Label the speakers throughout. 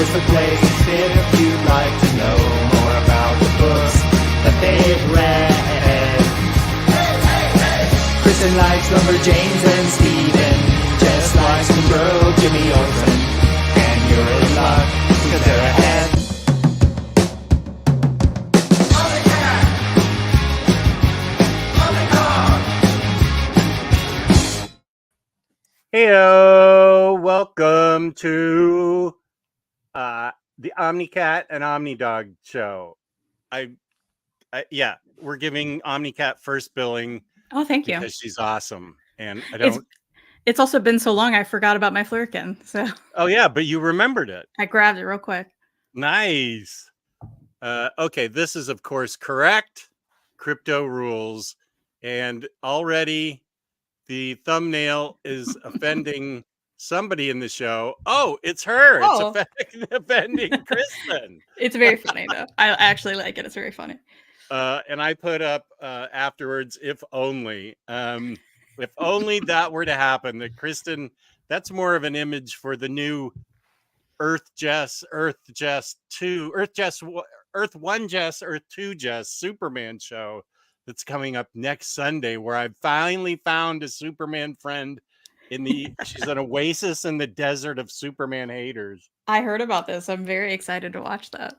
Speaker 1: is the place to sit if you'd like to know more about the books that they've read. Kristen likes Lumber James and Steven, Jess likes the bro Jimmy Olsen, and you're in luck because they're ahead. OmniCat! OmniDog!
Speaker 2: Heyo, welcome to the OmniCat and OmniDog show. We're giving OmniCat first billing.
Speaker 3: Oh, thank you.
Speaker 2: Because she's awesome, and
Speaker 3: It's also been so long I forgot about my Flurkin. So.
Speaker 2: Oh yeah, but you remembered it.
Speaker 3: I grabbed it real quick.
Speaker 2: Nice. Okay, this is of course correct. Crypto rules, and already the thumbnail is offending somebody in the show. Oh, it's her.
Speaker 3: Oh.
Speaker 2: It's offending Kristen.
Speaker 3: It's very funny though. I actually like it. It's very funny.
Speaker 2: And I put up afterwards, if only that were to happen, that Kristen, that's more of an image for the new Earth 1 Jess, Earth 2 Jess Superman show that's coming up next Sunday, where I've finally found a Superman friend she's an oasis in the desert of Superman haters.
Speaker 3: I heard about this. I'm very excited to watch that.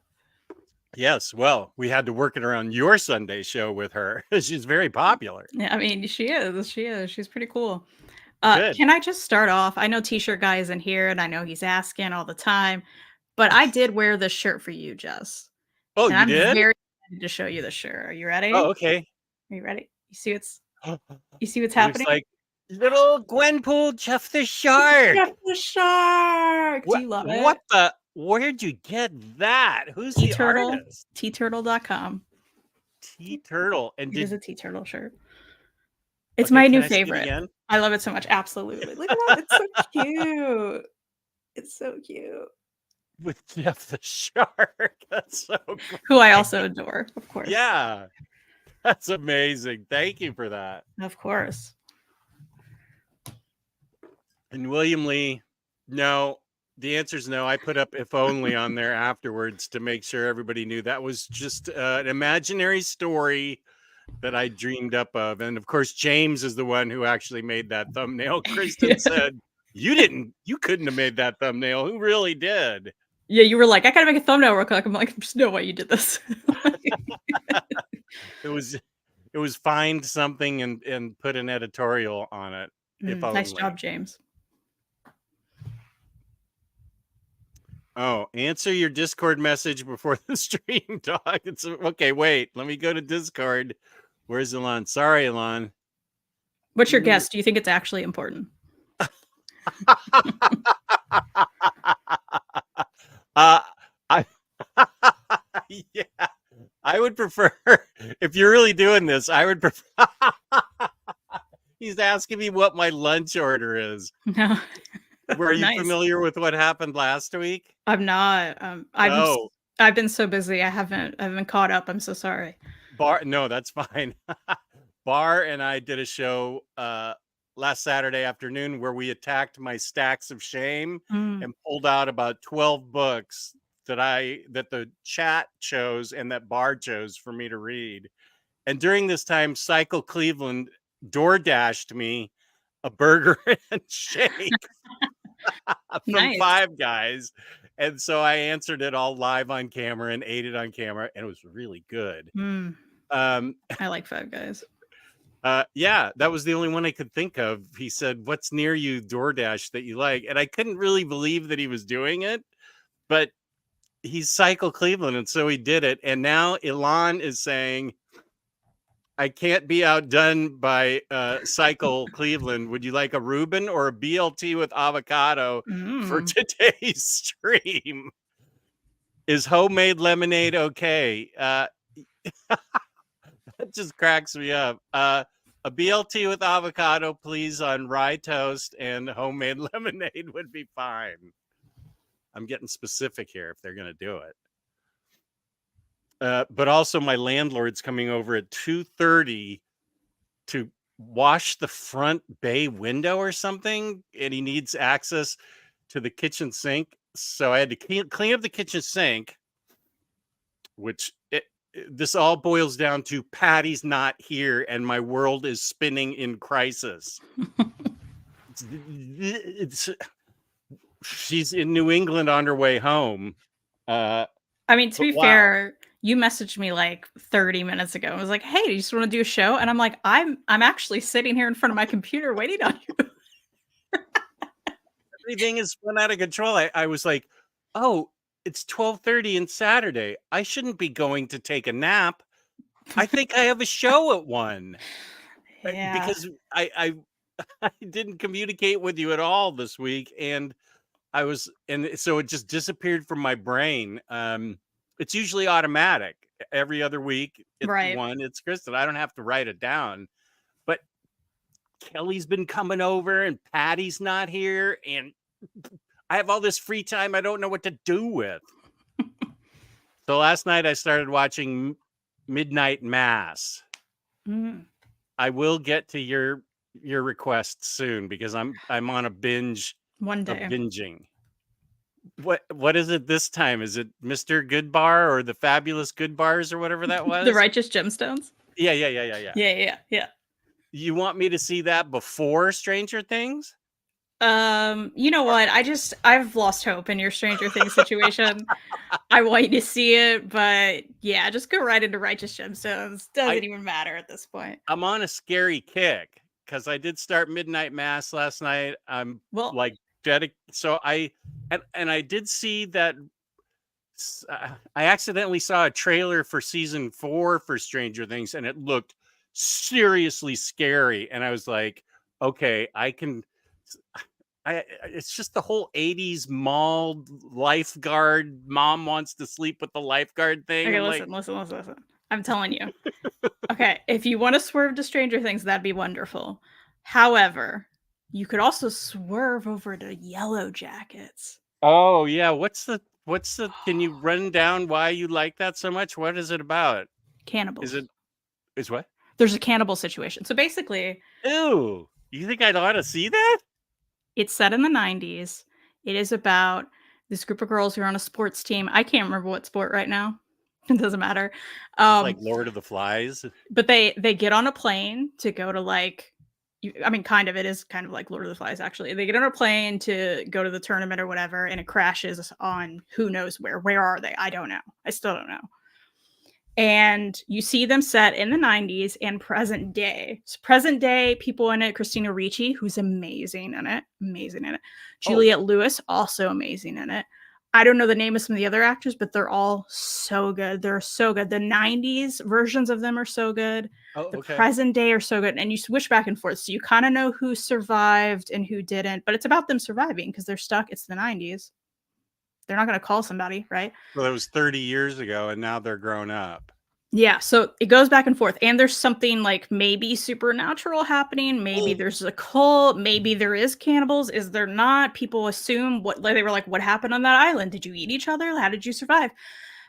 Speaker 2: Yes, well, we had to work it around your Sunday show with her. She's very popular.
Speaker 3: Yeah, I mean, she is. She's pretty cool. Can I just start off? I know T-shirt guy isn't here, and I know he's asking all the time, but I did wear this shirt for you, Jess.
Speaker 2: Oh,
Speaker 3: and
Speaker 2: you
Speaker 3: I'm
Speaker 2: did?
Speaker 3: Very excited to show you the shirt. Are you ready?
Speaker 2: Oh, okay.
Speaker 3: Are you ready? You see what's happening?
Speaker 2: It's like little Gwenpool Jeff the Shark.
Speaker 3: Jeff the Shark. Do you love it?
Speaker 2: Where'd you get that? Who's the artist?
Speaker 3: T-Turtle.com.
Speaker 2: T-Turtle. And
Speaker 3: it is a T-Turtle shirt. It's my new favorite. I love it so much. Absolutely. Look at that. It's so cute. It's so cute.
Speaker 2: With Jeff the Shark. That's so cool.
Speaker 3: Who I also adore, of course.
Speaker 2: Yeah. That's amazing. Thank you for that.
Speaker 3: Of course.
Speaker 2: And William Lee, no. The answer is no. I put up if only on there afterwards to make sure everybody knew that was just an imaginary story that I dreamed up of. And of course, James is the one who actually made that thumbnail. Kristen said, you couldn't have made that thumbnail. Who really did?
Speaker 3: Yeah, you were like, I gotta make a thumbnail real quick. I'm like, there's no way you did this.
Speaker 2: It was find something and put an editorial on it.
Speaker 3: Nice job, James.
Speaker 2: Oh, answer your Discord message before the stream, dog. It's okay. Wait, let me go to Discord. Where's Elon? Sorry, Elon.
Speaker 3: What's your guess? Do you think it's actually important?
Speaker 2: Yeah, I would prefer, if you're really doing this, I would prefer. He's asking me what my lunch order is.
Speaker 3: No.
Speaker 2: Were you familiar with what happened last week?
Speaker 3: I'm not. I've been so busy. I haven't caught up. I'm so sorry.
Speaker 2: No, that's fine. Bar and I did a show last Saturday afternoon where we attacked my stacks of shame and pulled out about 12 books that the chat chose and that Bar chose for me to read. And during this time, Cycle Cleveland DoorDashed me a burger and shake from Five Guys. And so I answered it all live on camera and ate it on camera, and it was really good.
Speaker 3: I like Five Guys.
Speaker 2: Yeah, that was the only one I could think of. He said, "What's near you, DoorDash, that you like?" And I couldn't really believe that he was doing it, but he's Cycle Cleveland, and so he did it. And now Elon is saying, I can't be outdone by Cycle Cleveland. Would you like a Reuben or a BLT with avocado for today's stream? Is homemade lemonade okay? That just cracks me up. A BLT with avocado, please, on rye toast, and homemade lemonade would be fine. I'm getting specific here if they're going to do it. But also my landlord's coming over at 2:30 to wash the front bay window or something, and he needs access to the kitchen sink. so I had to clean up the kitchen sink, which this all boils down to Patty's not here and my world is spinning in crisis. She's in New England on her way home.
Speaker 3: I mean, to be fair, you messaged me like 30 minutes ago and was like, "Hey, do you just want to do a show?" And I'm like, I'm actually sitting here in front of my computer waiting on you.
Speaker 2: Everything is spun out of control. I was like, oh, it's 12:30 and Saturday. I shouldn't be going to take a nap. I think I have a show at 1.
Speaker 3: Yeah.
Speaker 2: Because I didn't communicate with you at all this week, and so it just disappeared from my brain. It's usually automatic. Every other week,
Speaker 3: Right.
Speaker 2: it's Kristen. I don't have to write it down. But Kelly's been coming over, and Patty's not here, and I have all this free time I don't know what to do with. So last night I started watching Midnight Mass. I will get to your request soon because I'm on a binge
Speaker 3: one day
Speaker 2: of binging. What is it this time? Is it Mr. Goodbar or the Fabulous Goodbars or whatever that was?
Speaker 3: The Righteous Gemstones?
Speaker 2: Yeah. You want me to see that before Stranger Things?
Speaker 3: You know what? I've lost hope in your Stranger Things situation. I want you to see it, but yeah, just go right into Righteous Gemstones. Doesn't even matter at this point.
Speaker 2: I'm on a scary kick because I did start Midnight Mass last night. I'm like so I did see that I accidentally saw a trailer for season 4 for Stranger Things and it looked seriously scary. And I was like, okay, it's just the whole 80s mall lifeguard mom wants to sleep with the lifeguard thing.
Speaker 3: Okay, listen. I'm telling you. Okay, if you want to swerve to Stranger Things, that'd be wonderful. However, you could also swerve over to Yellow Jackets.
Speaker 2: Oh yeah, what's the can you run down why you like that so much? What is it about?
Speaker 3: Cannibals.
Speaker 2: Is what?
Speaker 3: There's a cannibal situation. So basically,
Speaker 2: ew, you think I'd ought to see that?
Speaker 3: It's set in the 90s. It is about this group of girls who are on a sports team. I can't remember what sport right now. It doesn't matter.
Speaker 2: It's like Lord of the Flies.
Speaker 3: But they get on a plane to go to kind of, it is kind of like Lord of the Flies, actually. They get on a plane to go to the tournament or whatever, and it crashes on who knows where. Where are they? I don't know. I still don't know. And you see them set in the 90s and present day. So present day people in it, Christina Ricci, who's amazing in it. Juliette Lewis, also amazing in it. I don't know the name of some of the other actors, but they're all so good. They're so good. The 90s versions of them are so good. The present day are so good. And you switch back and forth. So you kind of know who survived and who didn't. But it's about them surviving because they're stuck. It's the 90s. They're not going to call somebody, right?
Speaker 2: Well, it was 30 years ago, and now they're grown up.
Speaker 3: Yeah, so it goes back and forth. And there's something like maybe supernatural happening. Maybe there's a cult. Maybe there is cannibals. Is there not? People assume they were like, what happened on that island? Did you eat each other? How did you survive?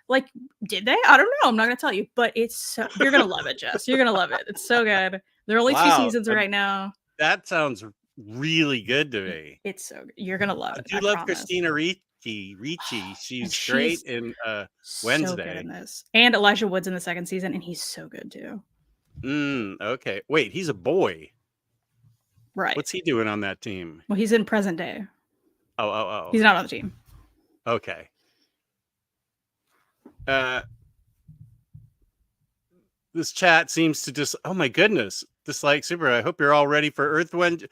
Speaker 3: Like, did they? I don't know. I'm not going to tell you. But you're going to love it, Jess. You're going to love it. It's so good. There are only 2 seasons right now.
Speaker 2: That sounds really good to me.
Speaker 3: It's so good. You're going to love it.
Speaker 2: I love Christina Ricci. She's great in Wednesday.
Speaker 3: So good in this. And Elijah Wood's in the 2nd season, and he's so good too.
Speaker 2: Okay. Wait, he's a boy.
Speaker 3: Right.
Speaker 2: What's he doing on that team?
Speaker 3: Well, he's in present day.
Speaker 2: Oh.
Speaker 3: He's not on the team.
Speaker 2: Okay. This chat seems to just, oh my goodness, dislike super. I hope you're all ready for Earth Wind.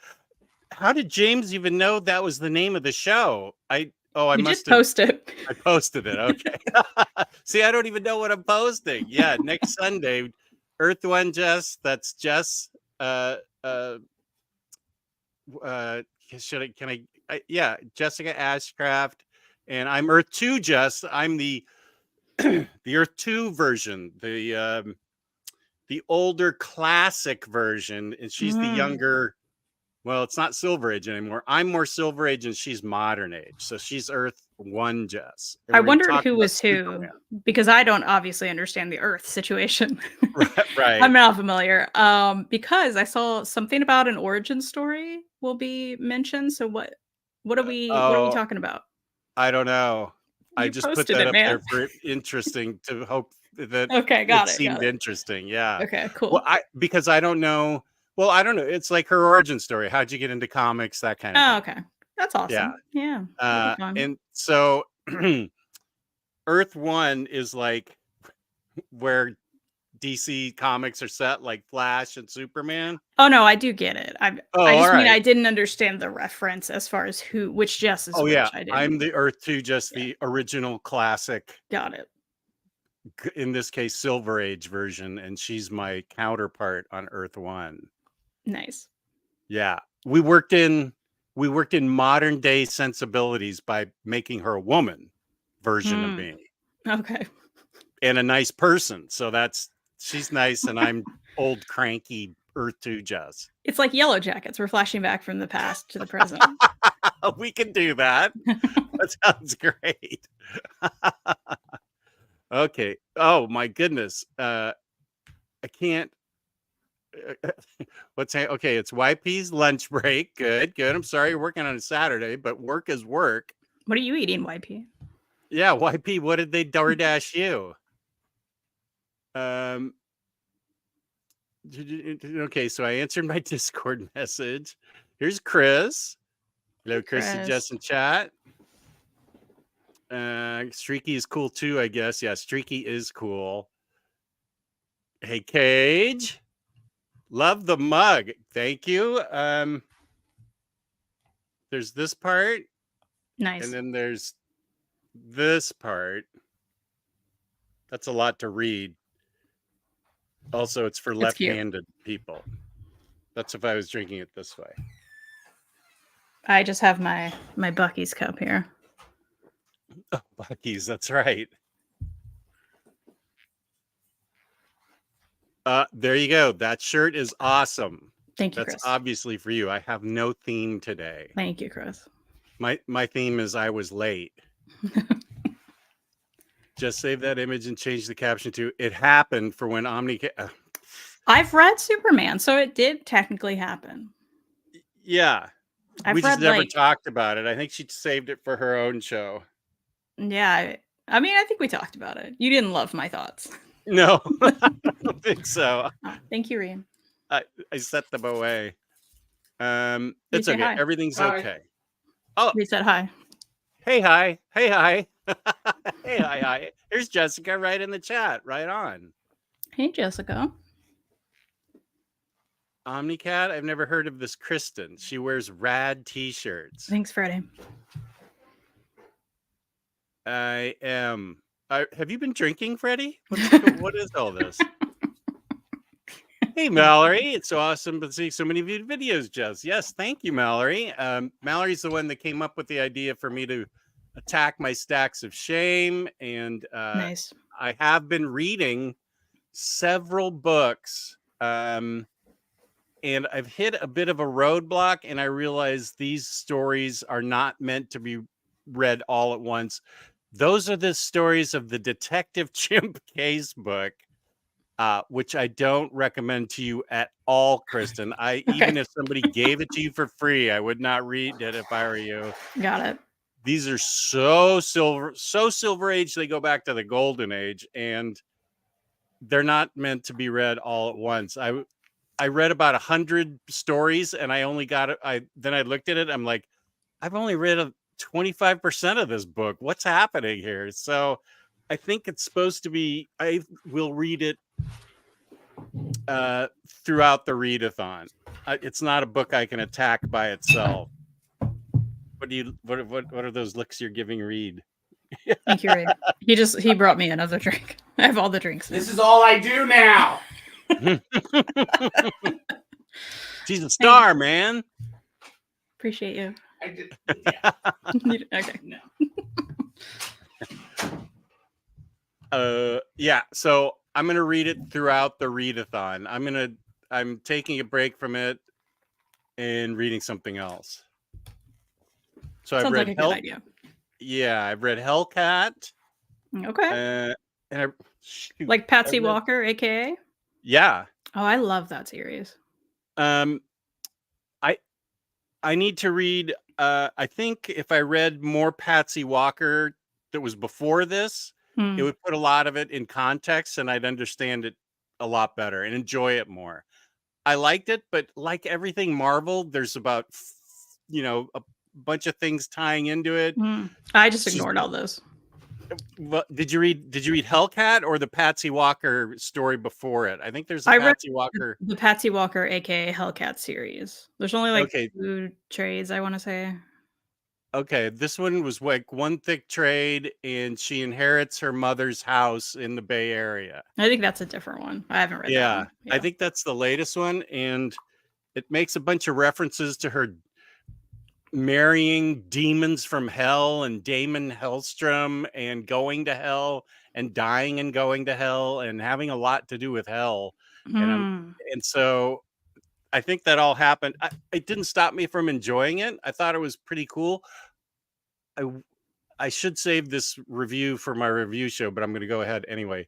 Speaker 2: How did James even know that was the name of the show? I must
Speaker 3: post it.
Speaker 2: I posted it. Okay. See, I don't even know what I'm posting. Yeah, next Sunday, Earth One Jess. That's Jess. Jessica Ashcraft, and I'm Earth 2 Jess. I'm the the Earth 2 version, the older classic version, and she's the younger. Well, it's not Silver Age anymore. I'm more Silver Age and she's Modern Age. So she's Earth 1 Jess.
Speaker 3: I wondered who was who because I don't obviously understand the Earth situation.
Speaker 2: Right.
Speaker 3: I'm not familiar. Because I saw something about an origin story will be mentioned. So what are we talking about?
Speaker 2: I don't know. I
Speaker 3: You
Speaker 2: just put
Speaker 3: posted
Speaker 2: that
Speaker 3: it,
Speaker 2: up there
Speaker 3: man.
Speaker 2: for interesting to hope that
Speaker 3: Okay,
Speaker 2: it
Speaker 3: got
Speaker 2: seemed
Speaker 3: it.
Speaker 2: interesting. Yeah.
Speaker 3: Okay,
Speaker 2: Well,
Speaker 3: cool.
Speaker 2: because I don't know. Well, I don't know. It's like her origin story. How'd you get into comics? That kind of
Speaker 3: Oh,
Speaker 2: thing.
Speaker 3: okay. That's
Speaker 2: Yeah.
Speaker 3: awesome. Yeah, that'd be fun.
Speaker 2: And so Earth One is like where DC comics are set, like Flash and Superman.
Speaker 3: Oh no, I do get it.
Speaker 2: Oh,
Speaker 3: I
Speaker 2: all
Speaker 3: just mean
Speaker 2: right.
Speaker 3: I didn't understand the reference as far as which Jess is
Speaker 2: Oh
Speaker 3: which.
Speaker 2: yeah,
Speaker 3: I
Speaker 2: I'm
Speaker 3: didn't.
Speaker 2: the Earth 2, just
Speaker 3: Yeah,
Speaker 2: the original classic,
Speaker 3: got it.
Speaker 2: in this case, Silver Age version, and she's my counterpart on Earth 1.
Speaker 3: Nice.
Speaker 2: Yeah. We worked in modern day sensibilities by making her a woman version of
Speaker 3: Hmm.
Speaker 2: me
Speaker 3: Okay.
Speaker 2: and a nice person. So she's nice and I'm old cranky Earth 2 Jess.
Speaker 3: It's like Yellow Jackets. We're flashing back from the past to the present.
Speaker 2: We can do that. That sounds great. Okay. Oh my goodness. I can't. What's okay? It's YP's lunch break. Good, good. I'm sorry you're working on a Saturday, but work is work.
Speaker 3: What are you eating, YP?
Speaker 2: Yeah, YP. What did they DoorDash you? Okay, so I answered my Discord message. Here's Chris. Hello, Chris. Suggest in chat. Streaky is cool too, I guess. Yeah, Streaky is cool. Hey, Cage. Love the mug. Thank you. There's this part.
Speaker 3: Nice.
Speaker 2: And then there's this part. That's a lot to read. Also, it's for left-handed people. That's if I was drinking it this way.
Speaker 3: I just have my Bucky's cup here.
Speaker 2: Oh, Bucky's, that's right. There you go. That shirt is awesome.
Speaker 3: Thank you,
Speaker 2: That's
Speaker 3: Chris.
Speaker 2: obviously for you. I have no theme today.
Speaker 3: Thank you, Chris.
Speaker 2: My theme is I was late. Just save that image and change the caption to "It happened" for when OmniCat.
Speaker 3: I've read Superman, so it did technically happen.
Speaker 2: Yeah,
Speaker 3: I've
Speaker 2: we just
Speaker 3: read,
Speaker 2: never
Speaker 3: like,
Speaker 2: talked about it. I think she saved it for her own show.
Speaker 3: Yeah, I mean, I think we talked about it. You didn't love my thoughts.
Speaker 2: No, I don't think so.
Speaker 3: Oh, thank you, Rian.
Speaker 2: I set them away. It's
Speaker 3: say
Speaker 2: okay.
Speaker 3: hi.
Speaker 2: Everything's
Speaker 4: Hi.
Speaker 2: okay. Oh,
Speaker 3: We said hi.
Speaker 2: hey, hi. Hey, hi. Hey, hi, hi. Here's Jessica right in the chat. Right on.
Speaker 3: Hey, Jessica.
Speaker 2: OmniCat, I've never heard of this Kristen. She wears rad t-shirts.
Speaker 3: Thanks, Freddie.
Speaker 2: I am. Have you been drinking, Freddie? What is all this? Hey, Mallory. It's so awesome to see so many of your videos, Jess. Yes, thank you, Mallory. Mallory's the one that came up with the idea for me to attack my stacks of shame. And
Speaker 3: Nice.
Speaker 2: I have been reading several books. And I've hit a bit of a roadblock, and I realize these stories are not meant to be read all at once. Those are the stories of the Detective Chimp Case book, which I don't recommend to you at all, Kristen. Even if somebody gave it to you for free, I would not read it if I were you.
Speaker 3: Got it.
Speaker 2: These are so Silver Age. They go back to the Golden Age, and they're not meant to be read all at once. I read about 100 stories, and I only got it. Then I looked at it. I'm like, I've only read 25% of this book. What's happening here? So I think it's supposed to be, I will read it throughout the readathon. It's not a book I can attack by itself. What are those looks you're giving Reed?
Speaker 3: Thank you, Rian. He brought me another drink. I have all the drinks.
Speaker 4: This is all I do now.
Speaker 2: She's a star, man.
Speaker 3: Appreciate you.
Speaker 4: I did. Yeah.
Speaker 3: Okay.
Speaker 4: No.
Speaker 2: Yeah. So I'm gonna read it throughout the readathon. I'm taking a break from it and reading something else. So
Speaker 3: Sounds
Speaker 2: I've read
Speaker 3: like a good idea.
Speaker 2: Yeah, I've read Hellcat.
Speaker 3: Okay.
Speaker 2: And
Speaker 3: Like Patsy Walker, aka?
Speaker 2: Yeah.
Speaker 3: Oh, I love that series.
Speaker 2: I need to read. I think if I read more Patsy Walker that was before this, it
Speaker 3: Hmm.
Speaker 2: would put a lot of it in context, and I'd understand it a lot better and enjoy it more. I liked it, but like everything Marvel, there's about a bunch of things tying into it.
Speaker 3: Hmm. I just
Speaker 2: She's
Speaker 3: ignored all those.
Speaker 2: Well, did you read Hellcat or the Patsy Walker story before it? I think there's a
Speaker 3: I read
Speaker 2: Patsy Walker.
Speaker 3: the Patsy Walker, aka Hellcat series. There's only like
Speaker 2: Okay,
Speaker 3: 2 trades, I want to say.
Speaker 2: okay. This one was like one thick trade, and she inherits her mother's house in the Bay Area.
Speaker 3: I think that's a different one. I haven't read that
Speaker 2: Yeah,
Speaker 3: one.
Speaker 2: I
Speaker 3: Yeah.
Speaker 2: think that's the latest one, and it makes a bunch of references to her marrying demons from hell and Damon Hellstrom and going to hell and dying and going to hell and having a lot to do with hell. And I'm
Speaker 3: Hmm.
Speaker 2: and so I think that all happened. It didn't stop me from enjoying it. I thought it was pretty cool. I w- I should save this review for my review show, but I'm going to go ahead anyway.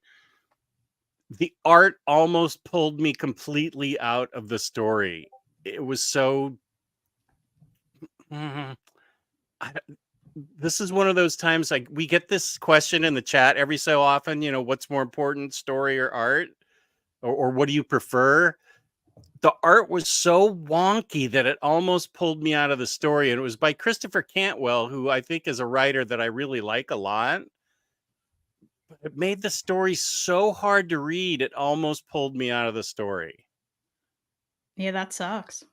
Speaker 2: The art almost pulled me completely out of the story. It was so Mhm. I, this is one of those times like we get this question in the chat every so often, what's more important, story or art? Or what do you prefer? The art was so wonky that it almost pulled me out of the story. And it was by Christopher Cantwell, who I think is a writer that I really like a lot. But it made the story so hard to read, it almost pulled me out of the story.
Speaker 3: Yeah, that sucks.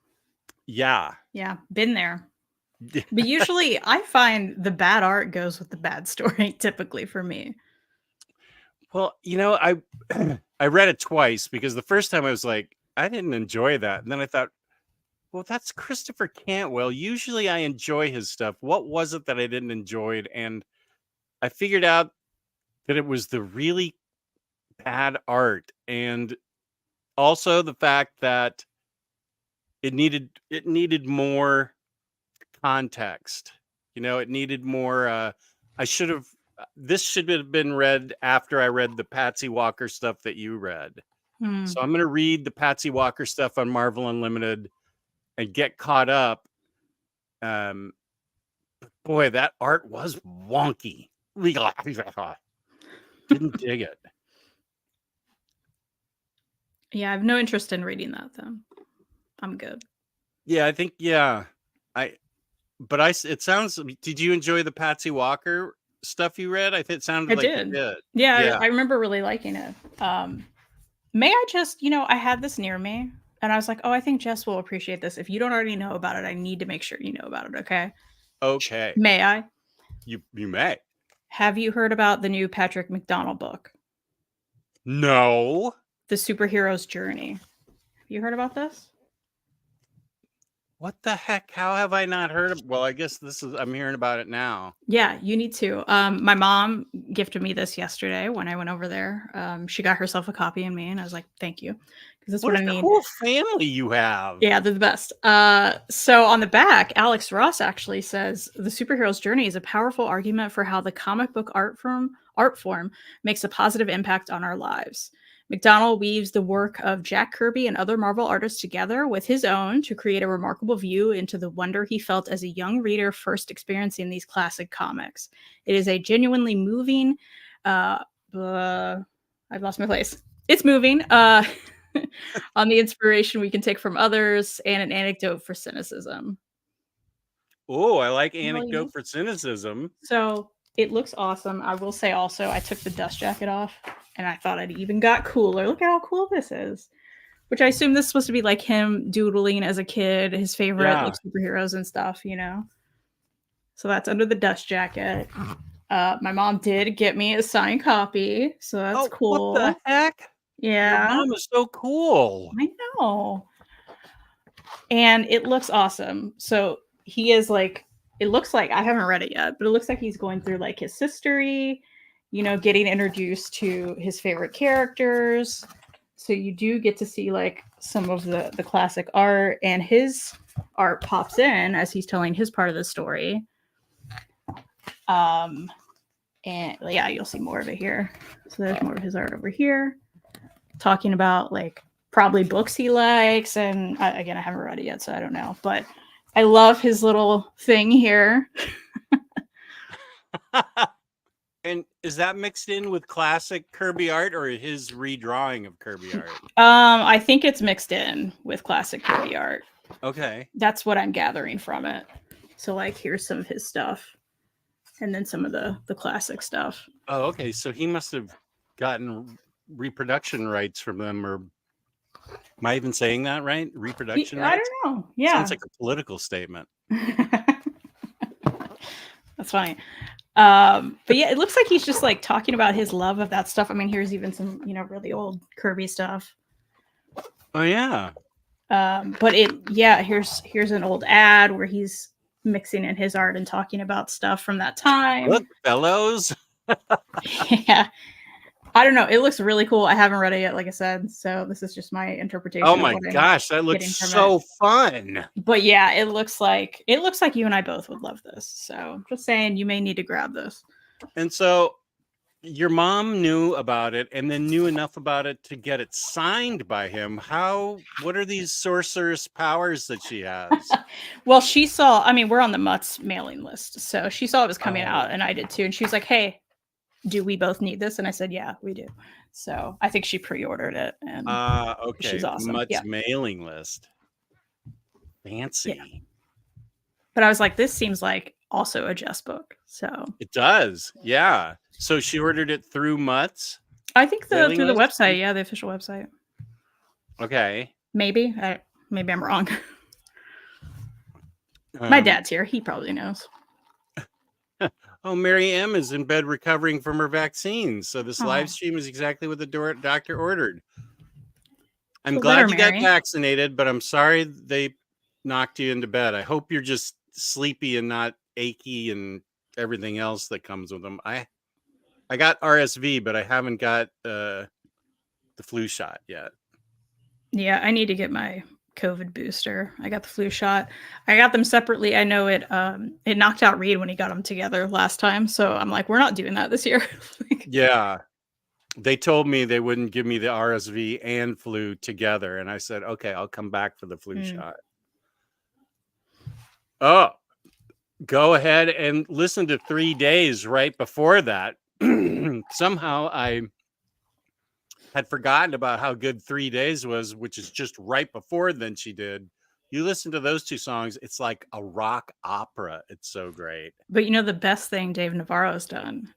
Speaker 2: Yeah.
Speaker 3: Yeah, been there. But usually I find the bad art goes with the bad story typically for me.
Speaker 2: Well, I I read it twice because the first time I was like, I didn't enjoy that. And then I thought, well, that's Christopher Cantwell. Usually I enjoy his stuff. What was it that I didn't enjoy? And I figured out that it was the really bad art and also the fact that it needed more context. It needed more I should have this should have been read after I read the Patsy Walker stuff that you read.
Speaker 3: Hmm.
Speaker 2: So I'm going to read the Patsy Walker stuff on Marvel Unlimited and get caught up. Um Boy, that art was wonky. Didn't dig it.
Speaker 3: Yeah, I have no interest in reading that though. I'm good.
Speaker 2: Yeah, I think I but it sounds did you enjoy the Patsy Walker stuff you read? I think it sounded
Speaker 3: I
Speaker 2: like you
Speaker 3: did.
Speaker 2: did.
Speaker 3: Yeah,
Speaker 2: Yeah.
Speaker 3: I remember really liking it. May I just, I had this near me and I was like, oh, I think Jess will appreciate this. If you don't already know about it, I need to make sure you know about it, okay?
Speaker 2: Okay.
Speaker 3: May I?
Speaker 2: You may.
Speaker 3: Have you heard about the new Patrick McDonald book,
Speaker 2: No.
Speaker 3: The Superhero's Journey? Have you heard about this?
Speaker 2: What the heck? How have I not heard of well, I guess I'm hearing about it now.
Speaker 3: Yeah, you need to. My mom gifted me this yesterday when I went over there. She got herself a copy and me, and I was like, thank you. Because that's
Speaker 2: What
Speaker 3: what I
Speaker 2: a
Speaker 3: need.
Speaker 2: cool family you have.
Speaker 3: Yeah, they're the best. So on the back, Alex Ross actually says the superhero's journey is a powerful argument for how the comic book art form makes a positive impact on our lives. McDonald weaves the work of Jack Kirby and other Marvel artists together with his own to create a remarkable view into the wonder he felt as a young reader first experiencing these classic comics. It is a genuinely moving. I've lost my place. It's moving. On the inspiration we can take from others and an anecdote for cynicism.
Speaker 2: Oh, I like
Speaker 3: Really
Speaker 2: anecdote
Speaker 3: nice.
Speaker 2: for cynicism.
Speaker 3: So it looks awesome. I will say also, I took the dust jacket off and I thought it even got cooler. Look at how cool this is. Which I assume this is supposed to be like him doodling as a kid, his favorite like
Speaker 2: Yeah.
Speaker 3: superheroes and stuff, So that's under the dust jacket. My mom did get me a signed copy, so that's
Speaker 2: Oh, what the
Speaker 3: cool.
Speaker 2: heck? Your
Speaker 3: Yeah,
Speaker 2: mom is so cool.
Speaker 3: I know. And it looks awesome. So he is like, it looks like, I haven't read it yet, but it looks like he's going through like his history, getting introduced to his favorite characters. So you do get to see like some of the classic art, and his art pops in as he's telling his part of the story. And yeah, you'll see more of it here. So there's more of his art over here, talking about like probably books he likes, and again, I haven't read it yet, so I don't know. But I love his little thing here.
Speaker 2: And is that mixed in with classic Kirby art or his redrawing of Kirby art?
Speaker 3: I think it's mixed in with classic Kirby art.
Speaker 2: Okay.
Speaker 3: That's what I'm gathering from it. So like here's some of his stuff. And then some of the classic stuff.
Speaker 2: Oh, okay. So he must have gotten reproduction rights from them, or am I even saying that right? Reproduction rights?
Speaker 3: I don't know. Yeah.
Speaker 2: Sounds like a political statement.
Speaker 3: That's funny. But yeah, it looks like he's just like talking about his love of that stuff. I mean, here's even some, really old Kirby stuff.
Speaker 2: Oh yeah.
Speaker 3: But here's an old ad where he's mixing in his art and talking about stuff from that time.
Speaker 2: Look, fellows.
Speaker 3: Yeah. I don't know. It looks really cool. I haven't read it yet, like I said. So this is just my interpretation.
Speaker 2: Oh my gosh, that looks so fun.
Speaker 3: But yeah, it looks like you and I both would love this. So just saying, you may need to grab this.
Speaker 2: And so your mom knew about it and then knew enough about it to get it signed by him. What are these sorceress powers that she has?
Speaker 3: Well, she saw, we're on the Mutts mailing list. So she saw it was coming out and I did too. And she was like, hey, do we both need this? And I said, yeah, we do. So I think she pre-ordered it. And
Speaker 2: okay.
Speaker 3: She's awesome.
Speaker 2: Mutts mailing list. Fancy.
Speaker 3: Yeah. But I was like, this seems like also a Jess book. So
Speaker 2: it does. Yeah. So she ordered it through Mutts?
Speaker 3: I think through the website. Yeah, the official website.
Speaker 2: Okay.
Speaker 3: Maybe. Maybe I'm wrong. My dad's here. He probably knows.
Speaker 2: Oh, Mary M is in bed recovering from her vaccine. So this live stream is exactly what the doctor ordered. I'm glad you got vaccinated, but I'm sorry they knocked you into bed. I hope you're just sleepy and not achy and everything else that comes with them. I got RSV, but I haven't got the flu shot yet.
Speaker 3: Yeah, I need to get my COVID booster. I got the flu shot. I got them separately. I know it knocked out Reed when he got them together last time. So I'm like, we're not doing that this year.
Speaker 2: Yeah. They told me they wouldn't give me the RSV and flu together. And I said, okay, I'll come back for the flu shot. Oh, go ahead and listen to 3 days right before that. Somehow I had forgotten about how good 3 days was, which is just right before then she did. You listen to those two songs, it's like a rock opera. It's so great.
Speaker 3: But the best thing Dave Navarro's done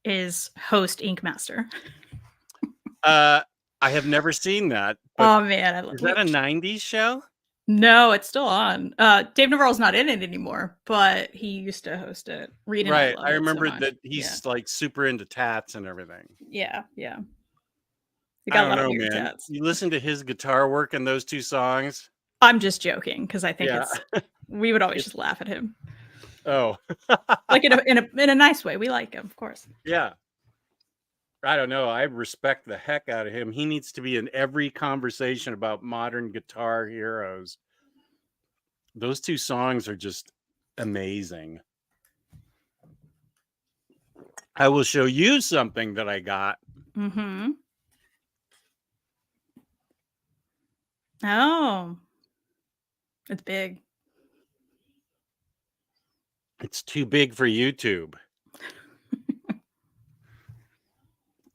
Speaker 3: is host Ink Master.
Speaker 2: I have never seen that.
Speaker 3: Oh man,
Speaker 2: is that a 90s show?
Speaker 3: No, it's still on. Dave Navarro's not in it anymore, but he used to host it.
Speaker 2: Right. I remember that he's like super into tats and everything.
Speaker 3: Yeah.
Speaker 2: I don't know, man. Tats. You listen to his guitar work in those two songs.
Speaker 3: I'm just joking because I think we would always just laugh at him.
Speaker 2: Oh,
Speaker 3: like in a nice way. We like him, of course.
Speaker 2: Yeah. I don't know. I respect the heck out of him. He needs to be in every conversation about modern guitar heroes. Those two songs are just amazing. I will show you something that I got.
Speaker 3: Mm-hmm. Oh. It's big.
Speaker 2: It's too big for YouTube.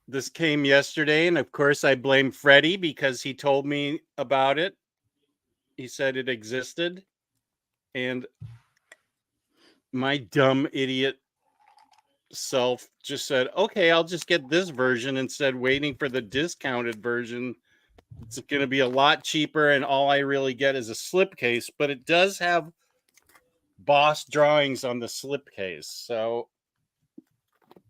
Speaker 2: This came yesterday, and of course I blame Freddie because he told me about it. He said it existed, and my dumb idiot self just said, okay, I'll just get this version instead, waiting for the discounted version. It's going to be a lot cheaper, and all I really get is a slipcase, but it does have boss drawings on the slipcase, so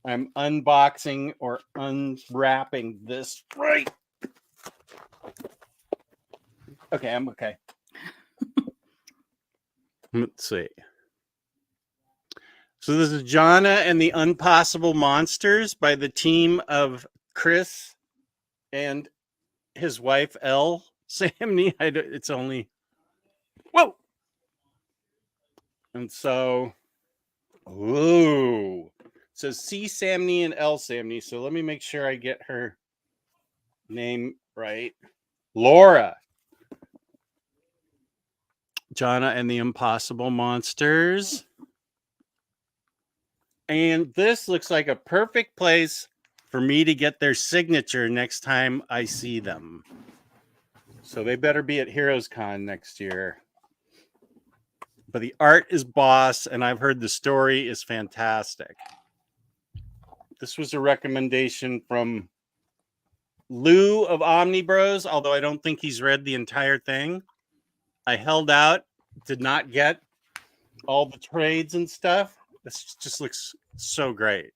Speaker 2: I'm unboxing or unwrapping this right. Okay, I'm okay. Let's see. So this is Jonna and the Unpossible Monsters by the team of Chris and his wife, Elle Samney. It's only... Whoa! And so... Ooh. So C. Samney and L. Samney. So let me make sure I get her name right. Laura. Jonna and the Impossible Monsters. And this looks like a perfect place for me to get their signature next time I see them. So they better be at Heroes Con next year. But the art is boss, and I've heard the story is fantastic. This was a recommendation from Lou of OmniBros, although I don't think he's read the entire thing. I held out, did not get all the trades and stuff. This just looks so great.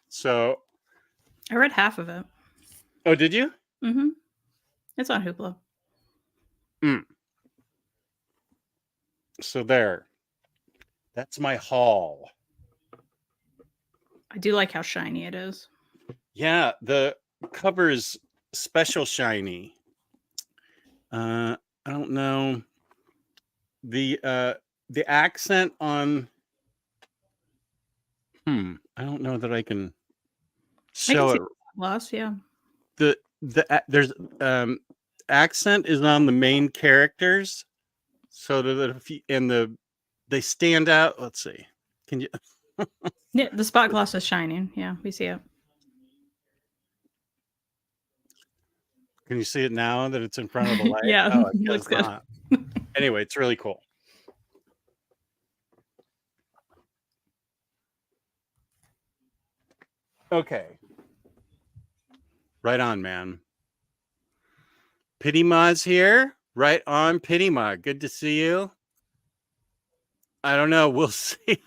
Speaker 2: So
Speaker 3: I read half of it.
Speaker 2: Oh, did you?
Speaker 3: Mm-hmm. It's on Hoopla.
Speaker 2: So there. That's my haul.
Speaker 3: I do like how shiny it is.
Speaker 2: Yeah, the cover is special shiny. I don't know. The accent on I don't know that I can show it.
Speaker 3: Loss, yeah.
Speaker 2: There's accent is on the main characters, so that if you, they stand out. Let's see. Can you?
Speaker 3: Yeah, the spot gloss is shining. Yeah, we see it.
Speaker 2: Can you see it now that it's in front of the light?
Speaker 3: Yeah,
Speaker 2: oh, it
Speaker 3: looks good.
Speaker 2: not. Anyway, it's really cool. Okay. Right on, man. Pity Ma's here. Right on, Pity Ma. Good to see you. I don't know. We'll see.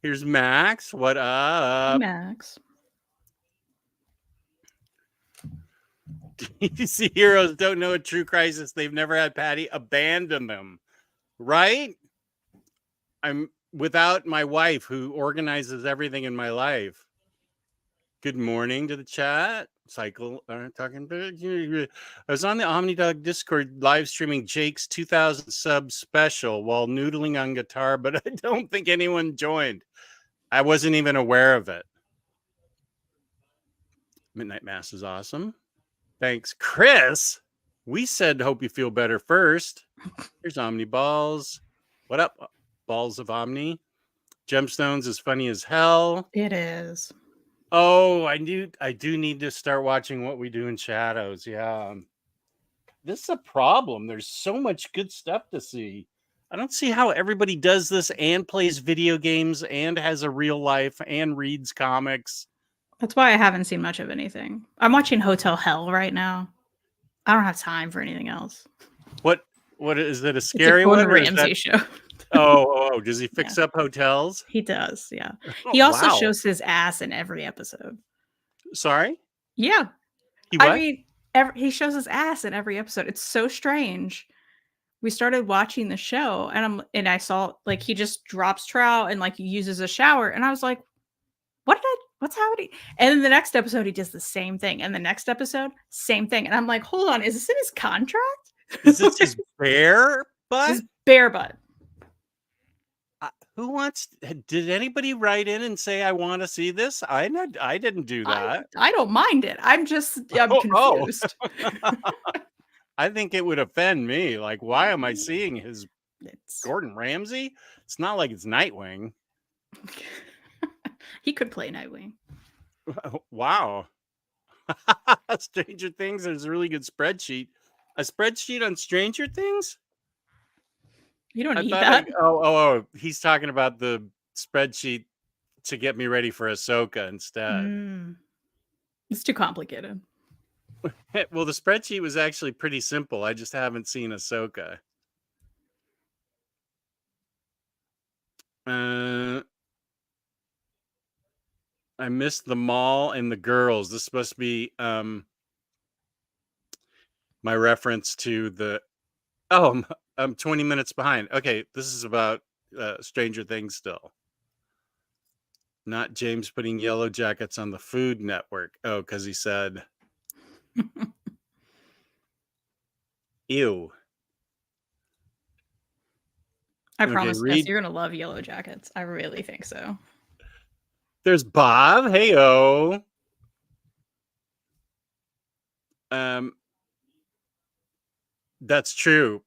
Speaker 2: Here's Max. What up?
Speaker 3: Max.
Speaker 2: DC heroes don't know a true crisis. They've never had Patty abandon them. Right? I'm without my wife who organizes everything in my life. Good morning to the chat. Cycle talking. I was on the OmniDog Discord live streaming Jake's 2000 sub special while noodling on guitar, but I don't think anyone joined. I wasn't even aware of it. Midnight Mass is awesome. Thanks, Chris. We said hope you feel better first. Here's Omni Balls. What up, Balls of Omni? Gemstones is funny as hell.
Speaker 3: It is.
Speaker 2: Oh, I do need to start watching What We Do in Shadows. Yeah. This is a problem. There's so much good stuff to see. I don't see how everybody does this and plays video games and has a real life and reads comics.
Speaker 3: That's why I haven't seen much of anything. I'm watching Hotel Hell right now. I don't have time for anything else.
Speaker 2: What is it? A scary
Speaker 3: it's a
Speaker 2: one?
Speaker 3: Ramsay show.
Speaker 2: Oh, does he fix up hotels?
Speaker 3: He does, yeah.
Speaker 2: Oh,
Speaker 3: he also
Speaker 2: wow.
Speaker 3: shows his ass in every episode.
Speaker 2: Sorry?
Speaker 3: Yeah.
Speaker 2: He what?
Speaker 3: I mean, he shows his ass in every episode. It's so strange. We started watching the show and I saw like he just drops trout and like he uses a shower and I was like, what's happening? And then the next episode he does the same thing. And the next episode, same thing. And I'm like, hold on, is this in his contract?
Speaker 2: Is this his bare butt?
Speaker 3: His bare butt.
Speaker 2: Who wants? Did anybody write in and say I want to see this? I didn't do that.
Speaker 3: I don't mind it. I'm confused.
Speaker 2: I think it would offend me. Like, why am I seeing his Gordon Ramsay? It's not like it's Nightwing.
Speaker 3: He could play Nightwing.
Speaker 2: Wow. Stranger Things. There's a really good spreadsheet. A spreadsheet on Stranger Things?
Speaker 3: You don't need that.
Speaker 2: He's talking about the spreadsheet to get me ready for Ahsoka instead.
Speaker 3: It's too complicated.
Speaker 2: Well, the spreadsheet was actually pretty simple. I just haven't seen Ahsoka. I missed the mall and the girls. This must be my reference to the... Oh, I'm 20 minutes behind. Okay, this is about Stranger Things still. Not James putting yellow jackets on the Food Network. Oh, because he said... Ew.
Speaker 3: I promise, Jess, you're going to love Yellow Jackets. I really think so.
Speaker 2: There's Bob. Hey-o. That's true.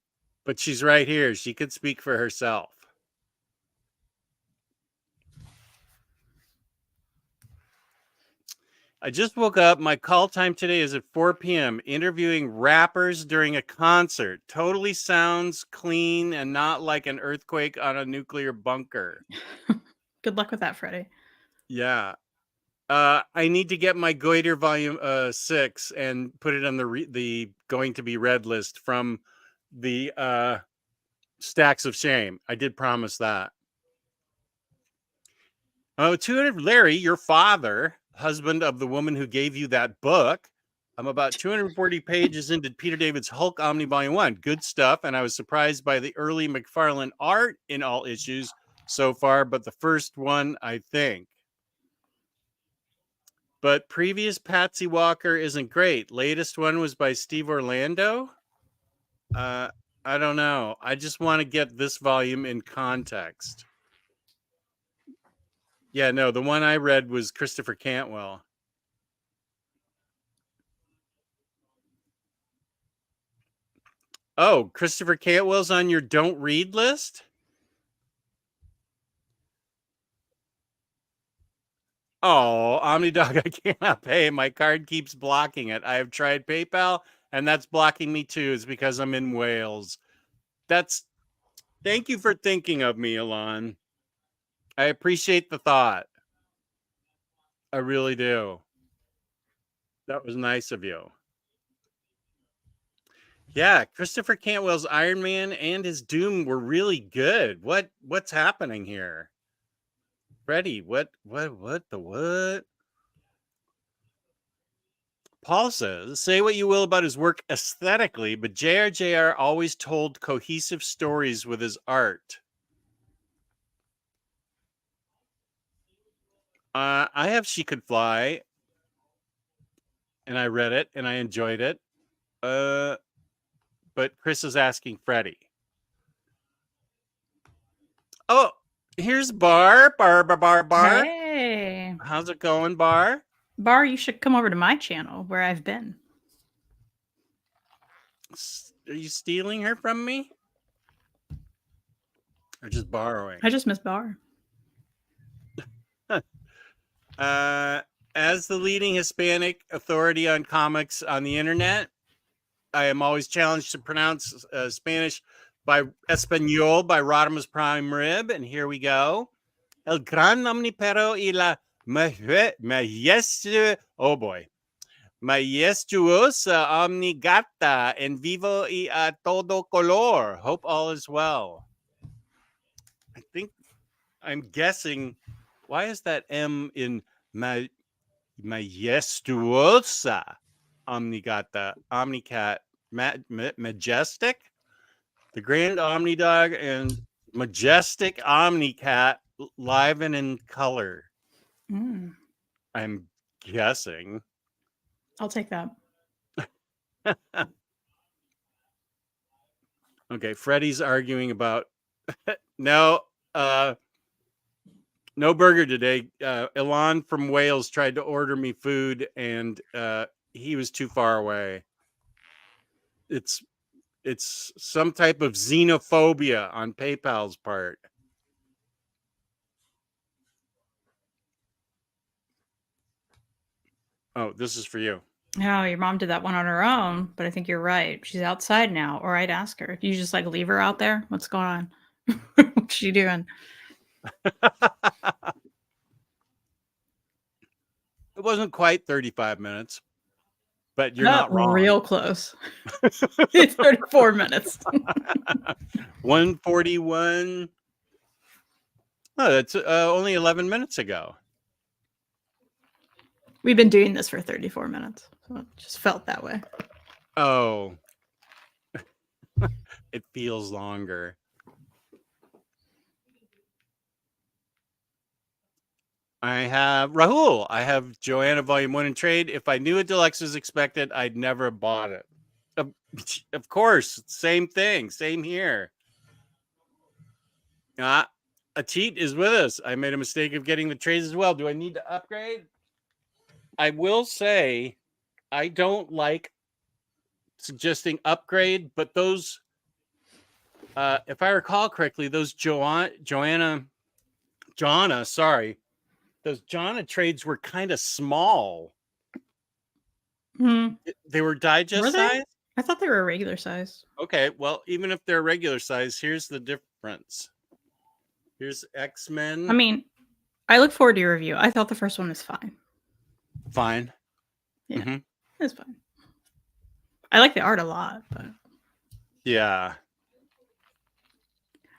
Speaker 2: but she's right here. She could speak for herself. I just woke up. My call time today is at 4 p.m. Interviewing rappers during a concert. Totally sounds clean and not like an earthquake on a nuclear bunker.
Speaker 3: Good luck with that, Freddie.
Speaker 2: Yeah. I need to get my Goiter volume 6 and put it on the going to be read list from the Stacks of Shame. I did promise that. Oh, 200 Larry, your father, husband of the woman who gave you that book. I'm about 240 pages into Peter David's Hulk Omni Volume 1. Good stuff. And I was surprised by the early McFarlane art in all issues so far, but the first one, I think. But previous Patsy Walker isn't great. Latest one was by Steve Orlando. I don't know. I just want to get this volume in context. Yeah, no, the one I read was Christopher Cantwell. Oh, Christopher Cantwell's on your don't read list? Oh, OmniDog, I cannot pay. My card keeps blocking it. I have tried PayPal, and that's blocking me too. It's because I'm in Wales. Thank you for thinking of me, Alon. I appreciate the thought. I really do. That was nice of you. Yeah, Christopher Cantwell's Iron Man and his Doom were really good. What's happening here? Freddie, what? Paul says, say what you will about his work aesthetically, but JRJR always told cohesive stories with his art. I have She Could Fly, and I read it, and I enjoyed it. But Chris is asking Freddie. Oh, here's Bar.
Speaker 3: Hey.
Speaker 2: How's it going, Bar?
Speaker 3: Bar, you should come over to my channel where I've been.
Speaker 2: Are you stealing her from me? Or just borrowing?
Speaker 3: I just miss Bar.
Speaker 2: As the leading Hispanic authority on comics on the internet, I am always challenged to pronounce Spanish by Espanol by Rodimus Prime Rib. And here we go. El gran omnipero y la majestuosa omnigata en vivo y a todo color. Hope all is well. I'm guessing, why is that M in majestuosa omnigata, OmniCat, majestic? The grand OmniDog and majestic OmniCat live and in color. I'm guessing.
Speaker 3: I'll take that.
Speaker 2: Okay, Freddie's arguing about no burger today. Elon from Wales tried to order me food, and he was too far away. It's some type of xenophobia on PayPal's part. Oh, this is for you.
Speaker 3: No, your mom did that one on her own, but I think you're right. She's outside now, or I'd ask her. If you just like leave her out there, what's going on? What's she doing?
Speaker 2: It wasn't quite 35 minutes, but you're not wrong.
Speaker 3: Real close. It's 34 minutes.
Speaker 2: 141. Oh, that's only 11 minutes ago.
Speaker 3: We've been doing this for 34 minutes. So it just felt that way.
Speaker 2: Oh. It feels longer. I have Rahul. I have Joanna Volume 1 in trade. If I knew a deluxe was expected, I'd never have bought it. Of course. Same thing. Same here. A cheat is with us. I made a mistake of getting the trades as well. Do I need to upgrade? I will say I don't like suggesting upgrade, but those If I recall correctly, those Joanna, sorry, those Jonna trades were kind of small. They were digest
Speaker 3: Were they?
Speaker 2: size.
Speaker 3: I thought they were a regular size.
Speaker 2: Okay, well, even if they're regular size, here's the difference. Here's X-Men.
Speaker 3: I mean, I look forward to your review. I thought the first one was fine.
Speaker 2: Fine.
Speaker 3: Yeah,
Speaker 2: Mhm.
Speaker 3: it's fine. I like the art a lot, but
Speaker 2: Yeah.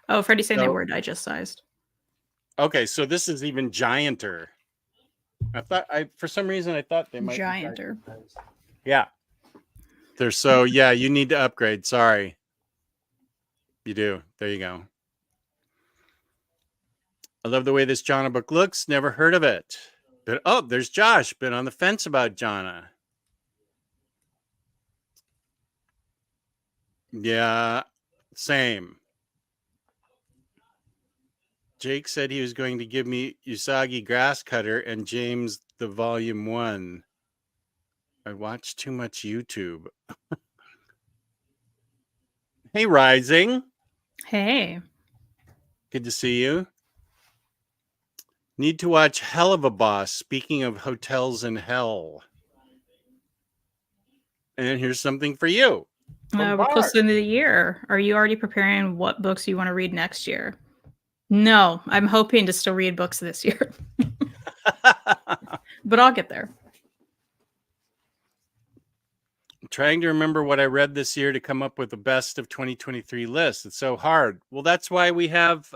Speaker 3: oh, Freddie's saying they
Speaker 2: So-
Speaker 3: were digest sized.
Speaker 2: Okay, so this is even gianter. For some reason I thought they might
Speaker 3: Gianter.
Speaker 2: be digest-sized. Yeah. They're so yeah, you need to upgrade. Sorry. You do. There you go. I love the way this Jonna book looks. Never heard of it. But oh, there's Josh. Been on the fence about Jonna. Yeah, same. Jake said he was going to give me Usagi Grass Cutter and James the Volume 1. I watch too much YouTube. Hey, Rising.
Speaker 3: Hey.
Speaker 2: Good to see you. Need to watch Hell of a Boss. Speaking of hotels in hell. And here's something for you.
Speaker 3: We're close to the end of the year. Are you already preparing what books you want to read next year? No, I'm hoping to still read books this year. But I'll get there.
Speaker 2: I'm trying to remember what I read this year to come up with the best of 2023 list. It's so hard. Well, that's why we have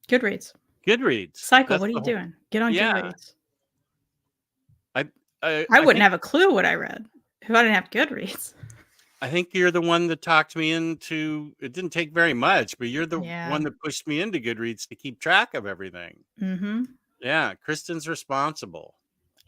Speaker 3: Goodreads.
Speaker 2: Goodreads.
Speaker 3: Cycle,
Speaker 2: That's
Speaker 3: what are you
Speaker 2: the whole-
Speaker 3: doing? Get on
Speaker 2: Yeah.
Speaker 3: Goodreads.
Speaker 2: I
Speaker 3: I wouldn't
Speaker 2: think-
Speaker 3: have a clue what I read if I didn't have Goodreads.
Speaker 2: I think you're the one that talked me into it. Didn't take very much, but you're the
Speaker 3: Yeah.
Speaker 2: one that pushed me into Goodreads to keep track of everything.
Speaker 3: Mm-hmm.
Speaker 2: Yeah, Kristen's responsible.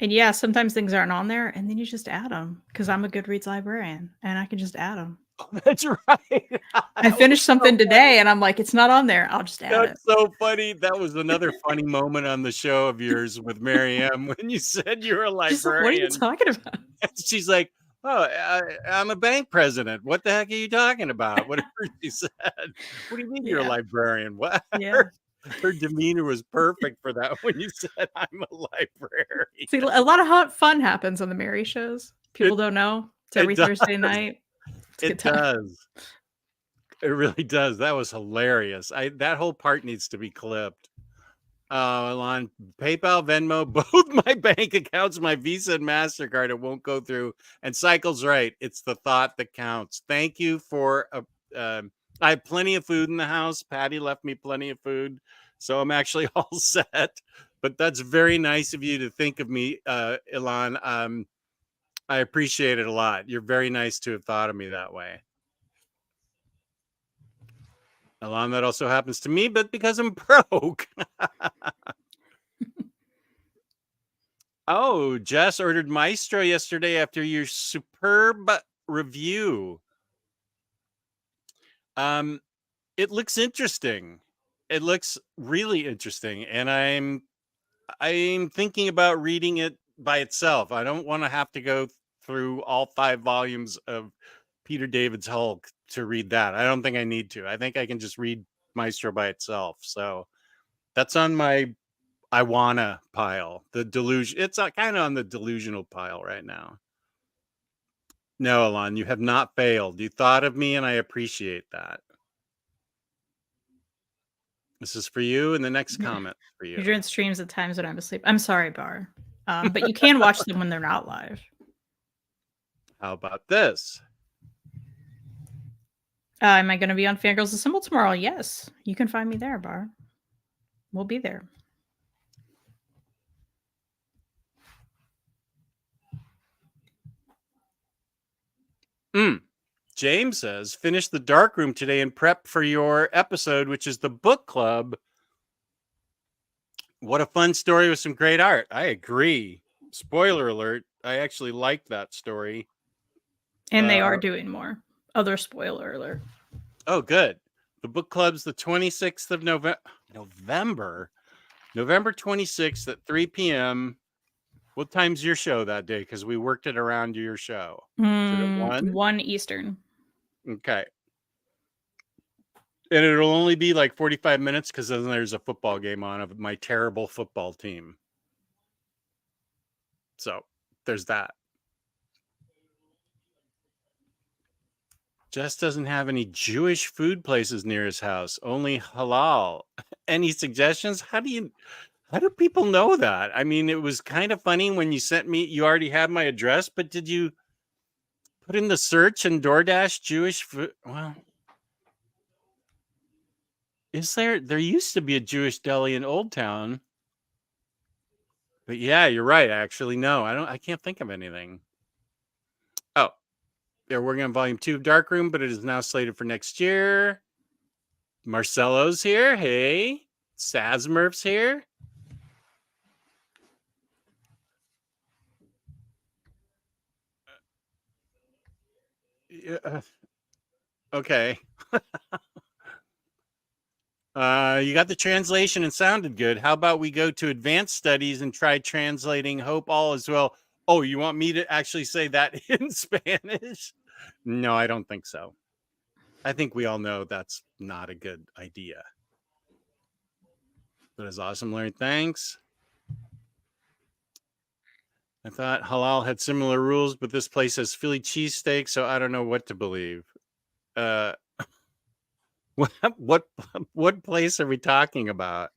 Speaker 3: And yeah, sometimes things aren't on there, and then you just add them because I'm a Goodreads librarian, and I can just add them.
Speaker 2: Oh, that's right.
Speaker 3: I finished something today, and I'm like, it's not on there. I'll just add it.
Speaker 2: That's so funny. That was another funny moment on the show of yours with Mary M. when you said you were a
Speaker 3: She's like, what are you
Speaker 2: librarian.
Speaker 3: talking about?
Speaker 2: She's like, "Oh, I'm a bank president. What the heck are you talking about?" Whatever she said. What do you mean you're a
Speaker 3: Yeah.
Speaker 2: librarian? What?
Speaker 3: Yeah.
Speaker 2: Her demeanor was perfect for that when you said I'm a librarian.
Speaker 3: See, a lot of fun happens on the Mary shows. People don't know. It's every
Speaker 2: it does.
Speaker 3: Thursday night. It's a
Speaker 2: It
Speaker 3: good time.
Speaker 2: does. It really does. That was hilarious. That whole part needs to be clipped. On PayPal, Venmo, both my bank accounts, my Visa and MasterCard, it won't go through. And Cycle's right. It's the thought that counts. Thank you for I have plenty of food in the house. Patty left me plenty of food, so I'm actually all set. But that's very nice of you to think of me, Ilan. I appreciate it a lot. You're very nice to have thought of me that way. Ilan, that also happens to me, but because I'm broke. Oh, Jess ordered Maestro yesterday after your superb review. It looks interesting. It looks really interesting, and I'm thinking about reading it by itself. I don't want to have to go through all 5 volumes of Peter David's Hulk to read that. I don't think I need to. I think I can just read Maestro by itself. So that's on my I wanna pile. The delusion. It's kind of on the delusional pile right now. No, Alon, you have not failed. You thought of me, and I appreciate that. This is for you, and the next comment for you.
Speaker 3: You're doing streams at times when I'm asleep. I'm sorry, Bar. But you can watch them when they're not live.
Speaker 2: How about this?
Speaker 3: Am I going to be on Fangirls Assemble tomorrow? Yes. You can find me there, Bar. We'll be there.
Speaker 2: James says, finish the dark room today and prep for your episode, which is the book club. What a fun story with some great art. I agree. Spoiler alert. I actually liked that story.
Speaker 3: And they are doing more. Other spoiler alert.
Speaker 2: Oh, good. The book club's the 26th of November 26th at 3 p.m. What time's your show that day? Because we worked it around your show. Is it 1?
Speaker 3: 1 Eastern.
Speaker 2: Okay. And it'll only be like 45 minutes because then there's a football game on of my terrible football team. So there's that. Jess doesn't have any Jewish food places near his house, only halal. Any suggestions? How do people know that? I mean, it was kind of funny when you sent me, you already had my address, but did you put in the search and DoorDash Jewish food? Well, there used to be a Jewish deli in Old Town. But yeah, you're right. Actually, no, I can't think of anything. Oh, they're working on volume 2 of Darkroom, but it is now slated for next year. Marcelo's here. Hey, Sazmurf's here. Okay. You got the translation and sounded good. How about we go to advanced studies and try translating Hope All Is Well? Oh, you want me to actually say that in Spanish? No, I don't think so. I think we all know that's not a good idea. But it's awesome, Larry. Thanks. I thought halal had similar rules, but this place has Philly cheesesteak, so I don't know what to believe. What place are we talking about?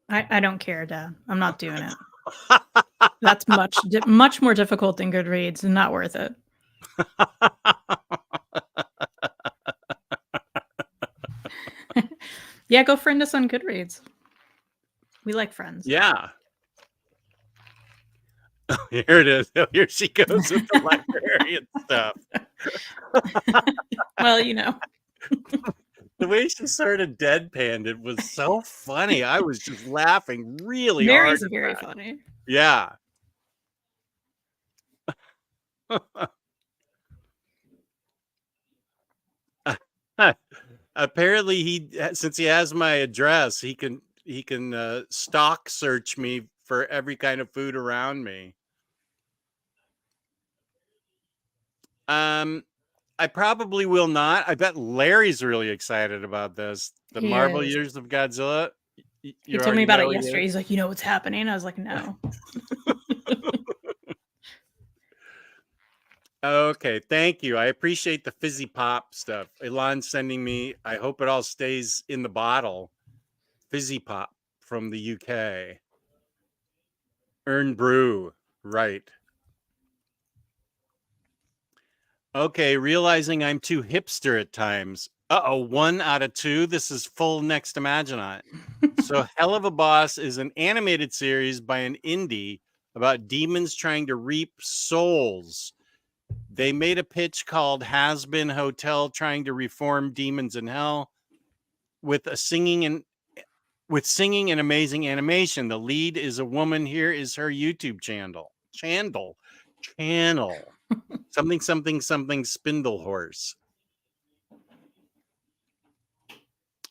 Speaker 3: I don't care, Dad. I'm not doing it. That's much more difficult than Goodreads and not worth it. Yeah, go friend us on Goodreads. We like friends.
Speaker 2: Yeah. Oh, here it is. Oh, here she goes with the librarian stuff.
Speaker 3: Well, you know.
Speaker 2: The way she sort of deadpanned it was so funny. I was just laughing really
Speaker 3: Mary's
Speaker 2: hard.
Speaker 3: very funny.
Speaker 2: Yeah. Apparently since he has my address, he can stock search me for every kind of food around me. I probably will not. I bet Larry's really excited about this. The
Speaker 3: He
Speaker 2: Marvel
Speaker 3: is.
Speaker 2: Years of Godzilla.
Speaker 3: He told me about it yesterday. He's like, you know what's happening? I was like, no.
Speaker 2: Okay, thank you. I appreciate the fizzy pop stuff. Elon's sending me. I hope it all stays in the bottle. Fizzy pop from the UK. Earn brew. Right. Okay, realizing I'm too hipster at times. 1 out of 2. This is full next Imaginot. So Hell of a Boss is an animated series by an indie about demons trying to reap souls. They made a pitch called Has Been Hotel trying to reform demons in hell with singing and amazing animation. The lead is a woman. Here is her YouTube channel. Something Spindle Horse.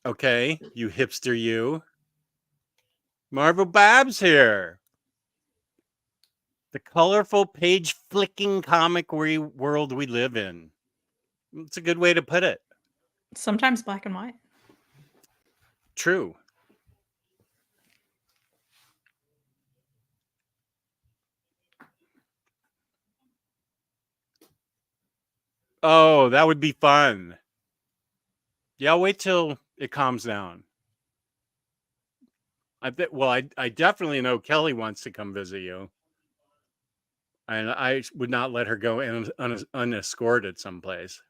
Speaker 2: Okay, you hipster, you. Marvel Babs here. The colorful page flicking comic world we live in. It's a good way to put it.
Speaker 3: Sometimes black and white.
Speaker 2: True. Oh, that would be fun. Yeah, I'll wait till it calms down. I definitely know Kelly wants to come visit you. And I would not let her go unescorted someplace.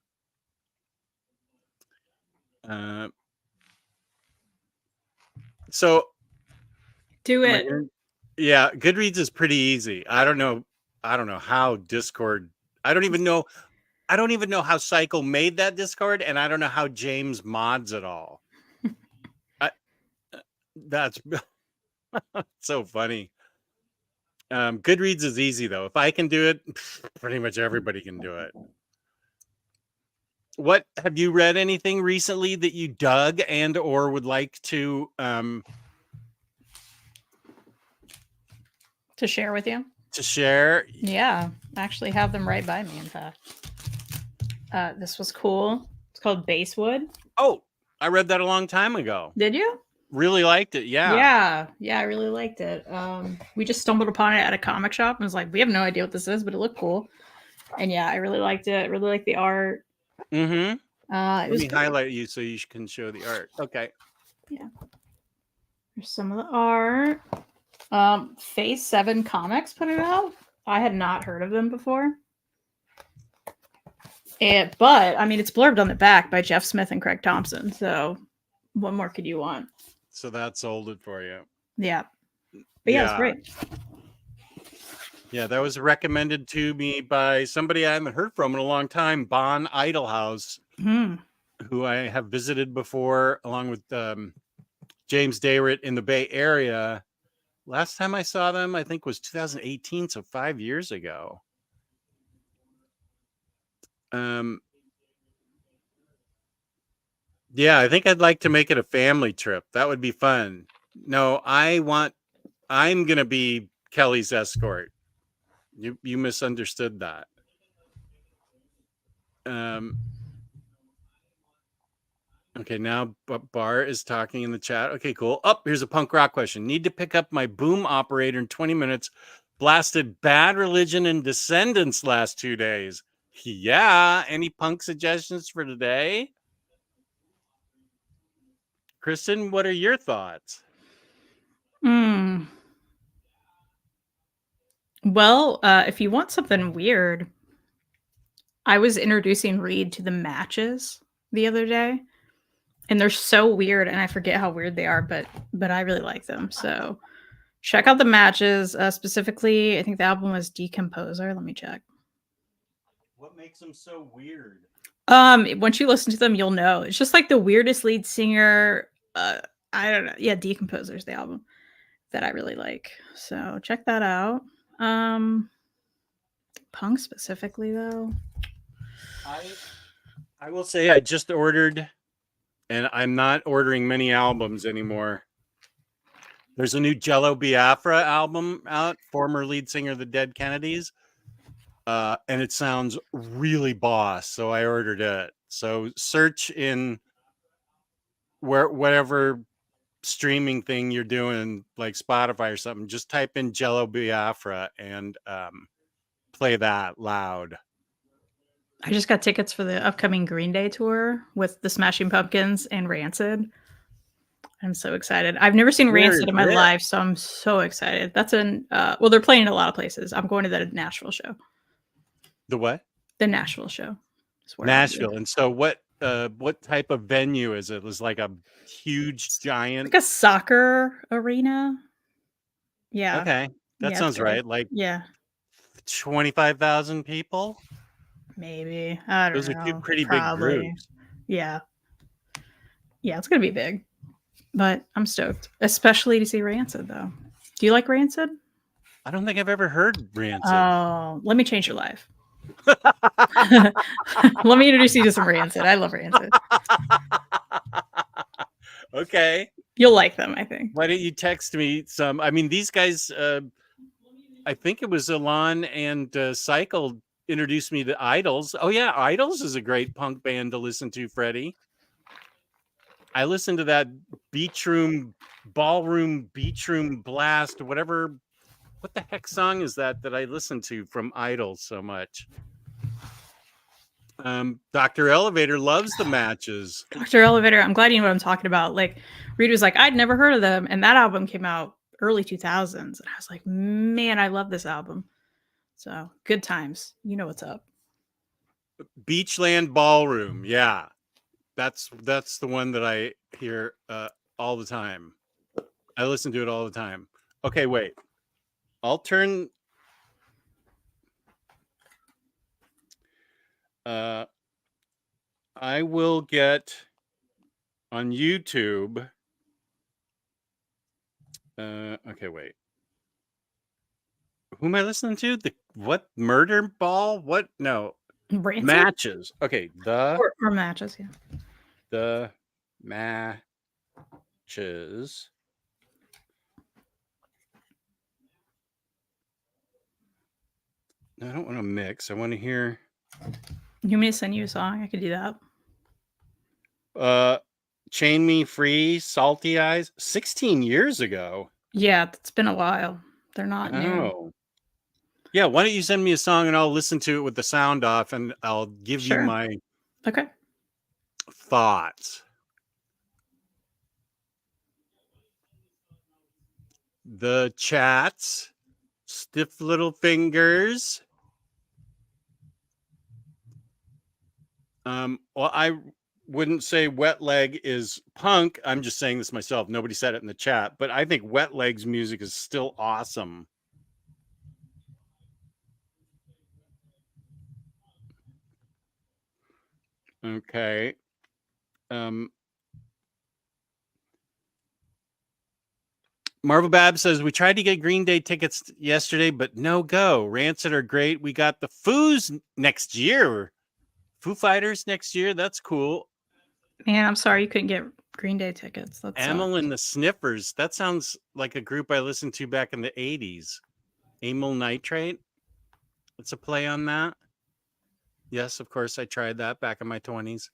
Speaker 2: So
Speaker 3: do it.
Speaker 2: Yeah, Goodreads is pretty easy. I don't know how Discord. I don't even know how Cycle made that Discord, and I don't know how James mods it all. That's so funny. Goodreads is easy though. If I can do it, pretty much everybody can do it. What have you read anything recently that you dug and or would like to
Speaker 3: share with you?
Speaker 2: to share.
Speaker 3: Yeah, I actually have them right by me, in fact. This was cool. It's called Basewood.
Speaker 2: Oh, I read that a long time ago.
Speaker 3: Did you?
Speaker 2: Really liked it. Yeah.
Speaker 3: Yeah, I really liked it. We just stumbled upon it at a comic shop and was like, we have no idea what this is, but it looked cool. And yeah, I really liked it. Really liked the art.
Speaker 2: Mm-hmm.
Speaker 3: It
Speaker 2: Let
Speaker 3: was
Speaker 2: me
Speaker 3: good.
Speaker 2: highlight you so you can show the art. Okay.
Speaker 3: Yeah. There's some of the art. Phase 7 Comics put it out. I had not heard of them before. But I mean, it's blurbed on the back by Jeff Smith and Craig Thompson. So, what more could you want?
Speaker 2: So that sold it for you.
Speaker 3: Yeah. But yeah, it's great.
Speaker 2: Yeah, that was recommended to me by somebody I haven't heard from in a long time, Bon Idlehouse, who I have visited before, along with James Dayrit in the Bay Area. Last time I saw them, I think, was 2018, so 5 years ago. Yeah, I think I'd like to make it a family trip. That would be fun. No, I'm gonna be Kelly's escort. You misunderstood that. Okay, now Bar is talking in the chat. Okay, cool. Here's a punk rock question. Need to pick up my boom operator in 20 minutes. Blasted Bad Religion and Descendants last 2 days. Yeah. Any punk suggestions for today? Kristen, what are your thoughts?
Speaker 3: Well, if you want something weird, I was introducing Reed to the Matches the other day, and they're so weird, and I forget how weird they are, but I really like them. So check out the Matches. Specifically, I think the album was Decomposer. Let me check.
Speaker 2: What makes them so weird?
Speaker 3: Once you listen to them, you'll know. It's just like the weirdest lead singer. I don't know. Yeah, Decomposer's the album that I really like. So check that out. Punk specifically though.
Speaker 2: I will say I just ordered, and I'm not ordering many albums anymore. There's a new Jello Biafra album out, former lead singer of the Dead Kennedys. And it sounds really boss, so I ordered it. So search in whatever streaming thing you're doing, like Spotify or something, just type in Jello Biafra and play that loud.
Speaker 3: I just got tickets for the upcoming Green Day tour with the Smashing Pumpkins and Rancid. I'm so excited. I've never seen Rancid in my life, so I'm so excited. That's well, they're playing in a lot of places. I'm going to the Nashville show.
Speaker 2: The what?
Speaker 3: The Nashville show.
Speaker 2: Nashville. And so what type of venue is it? It was like a huge giant,
Speaker 3: like a soccer arena. Yeah.
Speaker 2: Okay. That sounds right. Like 25,000 people?
Speaker 3: Maybe. I don't know.
Speaker 2: Those are two pretty
Speaker 3: Probably.
Speaker 2: big groups.
Speaker 3: Yeah. Yeah, it's gonna be big. But I'm stoked. Especially to see Rancid though. Do you like Rancid?
Speaker 2: I don't think I've ever heard Rancid.
Speaker 3: Oh, let me change your life. Let me introduce you to some Rancid. I love Rancid.
Speaker 2: Okay.
Speaker 3: You'll like them, I think.
Speaker 2: Why don't you text me some? I mean, these guys, I think it was Alon and Cycle introduced me to Idols. Oh, yeah. Idols is a great punk band to listen to, Freddie. I listened to that ballroom blast, whatever. What the heck song is that I listened to from Idols so much? Dr. Elevator loves the Matches.
Speaker 3: Dr. Elevator, I'm glad you know what I'm talking about. Like, Reed was like, I'd never heard of them. And that album came out early 2000s. And I was like, man, I love this album. So good times. You know what's up.
Speaker 2: Beachland Ballroom. Yeah. That's the one that I hear all the time. I listen to it all the time. Okay, wait. I'll turn. I will get on YouTube. Okay, wait. Who am I listening to? What Murder Ball? What? No.
Speaker 3: Rancid?
Speaker 2: Matches. Okay,
Speaker 3: or Matches, yeah.
Speaker 2: The Matches. I don't want to mix. I want to hear.
Speaker 3: You want me to send you a song? I could do that.
Speaker 2: Chain Me Free, Salty Eyes, 16 years ago.
Speaker 3: Yeah, it's been a while. They're not new.
Speaker 2: Oh. Yeah, why don't you send me a song and I'll listen to it with the sound off and I'll give you
Speaker 3: Sure.
Speaker 2: my
Speaker 3: Okay.
Speaker 2: thoughts. The chats, stiff little fingers. Well, I wouldn't say Wet Leg is punk. I'm just saying this myself. Nobody said it in the chat, but I think Wet Leg's music is still awesome. Okay. Marvel Bab says we tried to get Green Day tickets yesterday, but no go. Rancid are great. We got the Foos next year. Foo Fighters next year. That's cool.
Speaker 3: Man, I'm sorry you couldn't get Green Day tickets. That's
Speaker 2: Amyl and the Sniffers. That sounds like a group I listened to back in the 80s. Amyl Nitrate. It's a play on that. Yes, of course. I tried that back in my 20s.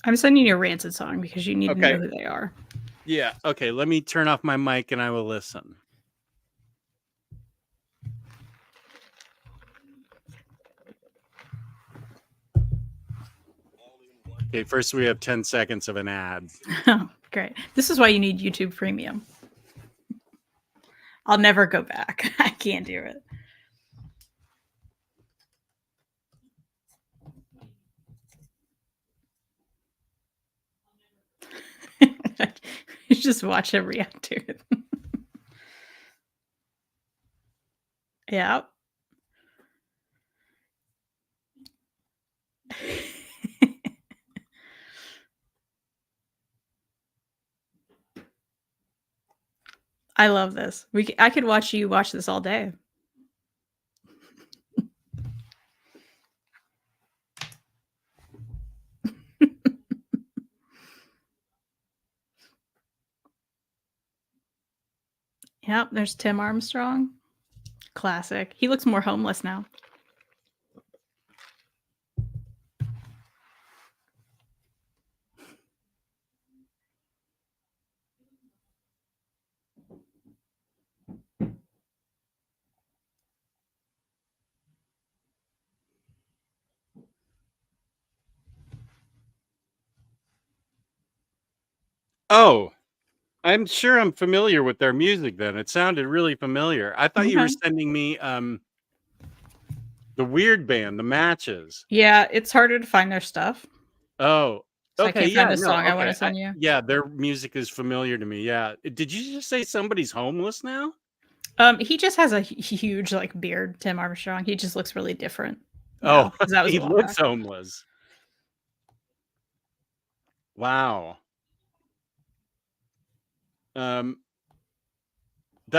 Speaker 3: I'm sending you a Rancid song because you need to know who they are.
Speaker 2: Yeah. Okay. Let me turn off my mic and I will listen. Okay. First, we have 10 seconds of an ad.
Speaker 3: Oh, great. This is why you need YouTube Premium. I'll never go back. I can't do it. You just watch him react to it. Yeah. I love this. I could watch you watch this all day. Yep, there's Tim Armstrong. Classic. He looks more homeless now.
Speaker 2: Oh, I'm sure I'm familiar with their music then. It sounded really familiar. I thought you were sending me the Weird Band, the Matches.
Speaker 3: Yeah, it's harder to find their stuff.
Speaker 2: Oh,
Speaker 3: So
Speaker 2: okay.
Speaker 3: I can't find the song I want to send you.
Speaker 2: Yeah, their music is familiar to me. Yeah. Did you just say somebody's homeless now?
Speaker 3: He just has a huge like beard, Tim Armstrong. He just looks really different.
Speaker 2: Oh,
Speaker 3: that was
Speaker 2: he looks homeless. Wow. That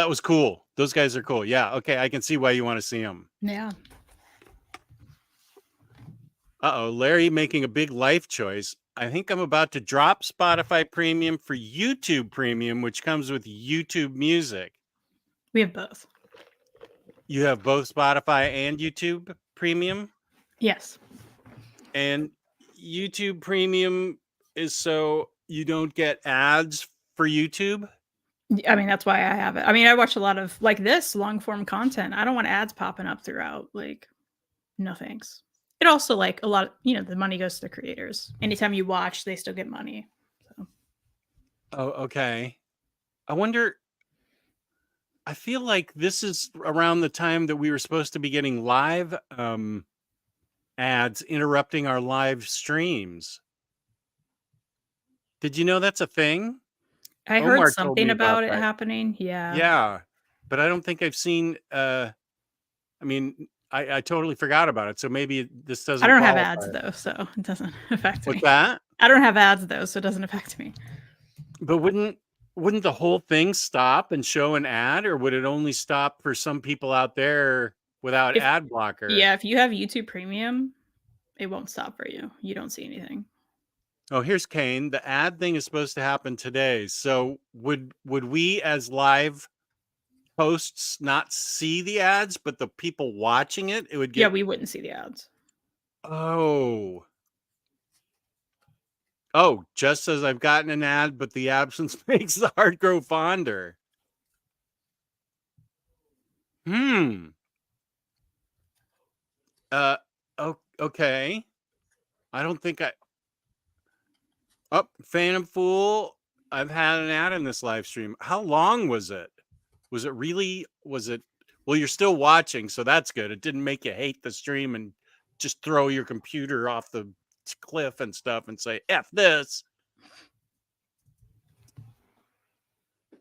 Speaker 2: was cool. Those guys are cool. Yeah. Okay. I can see why you want to see them.
Speaker 3: Yeah.
Speaker 2: Uh-oh. Larry making a big life choice. I think I'm about to drop Spotify Premium for YouTube Premium, which comes with YouTube Music.
Speaker 3: We have both.
Speaker 2: You have both Spotify and YouTube Premium?
Speaker 3: Yes.
Speaker 2: And YouTube Premium is so you don't get ads for YouTube?
Speaker 3: I mean, that's why I have it. I mean, I watch a lot of like this long form content. I don't want ads popping up throughout. Like, no thanks. It also like a lot of, the money goes to the creators. Anytime you watch, they still get money. So.
Speaker 2: Oh, okay. I wonder, I feel like this is around the time that we were supposed to be getting live ads interrupting our live streams. Did you know that's a thing?
Speaker 3: I heard something about it happening. Yeah.
Speaker 2: Yeah. But I don't think I've seen I totally forgot about it. So maybe this doesn't
Speaker 3: I don't have ads though, so it doesn't affect me.
Speaker 2: What's that?
Speaker 3: I don't have ads though, so it doesn't affect me.
Speaker 2: But wouldn't the whole thing stop and show an ad, or would it only stop for some people out there without ad blocker?
Speaker 3: Yeah, if you have YouTube Premium, it won't stop for you. You don't see anything.
Speaker 2: Oh, here's Kane. The ad thing is supposed to happen today. So would we as live posts not see the ads, but the people watching it would get.
Speaker 3: Yeah, we wouldn't see the ads.
Speaker 2: Oh, just as I've gotten an ad, but the absence makes the heart grow fonder. Okay. I don't think Phantom Fool. I've had an ad in this live stream. How long was it? Was it? Well, you're still watching, so that's good. It didn't make you hate the stream and just throw your computer off the cliff and stuff and say, F this.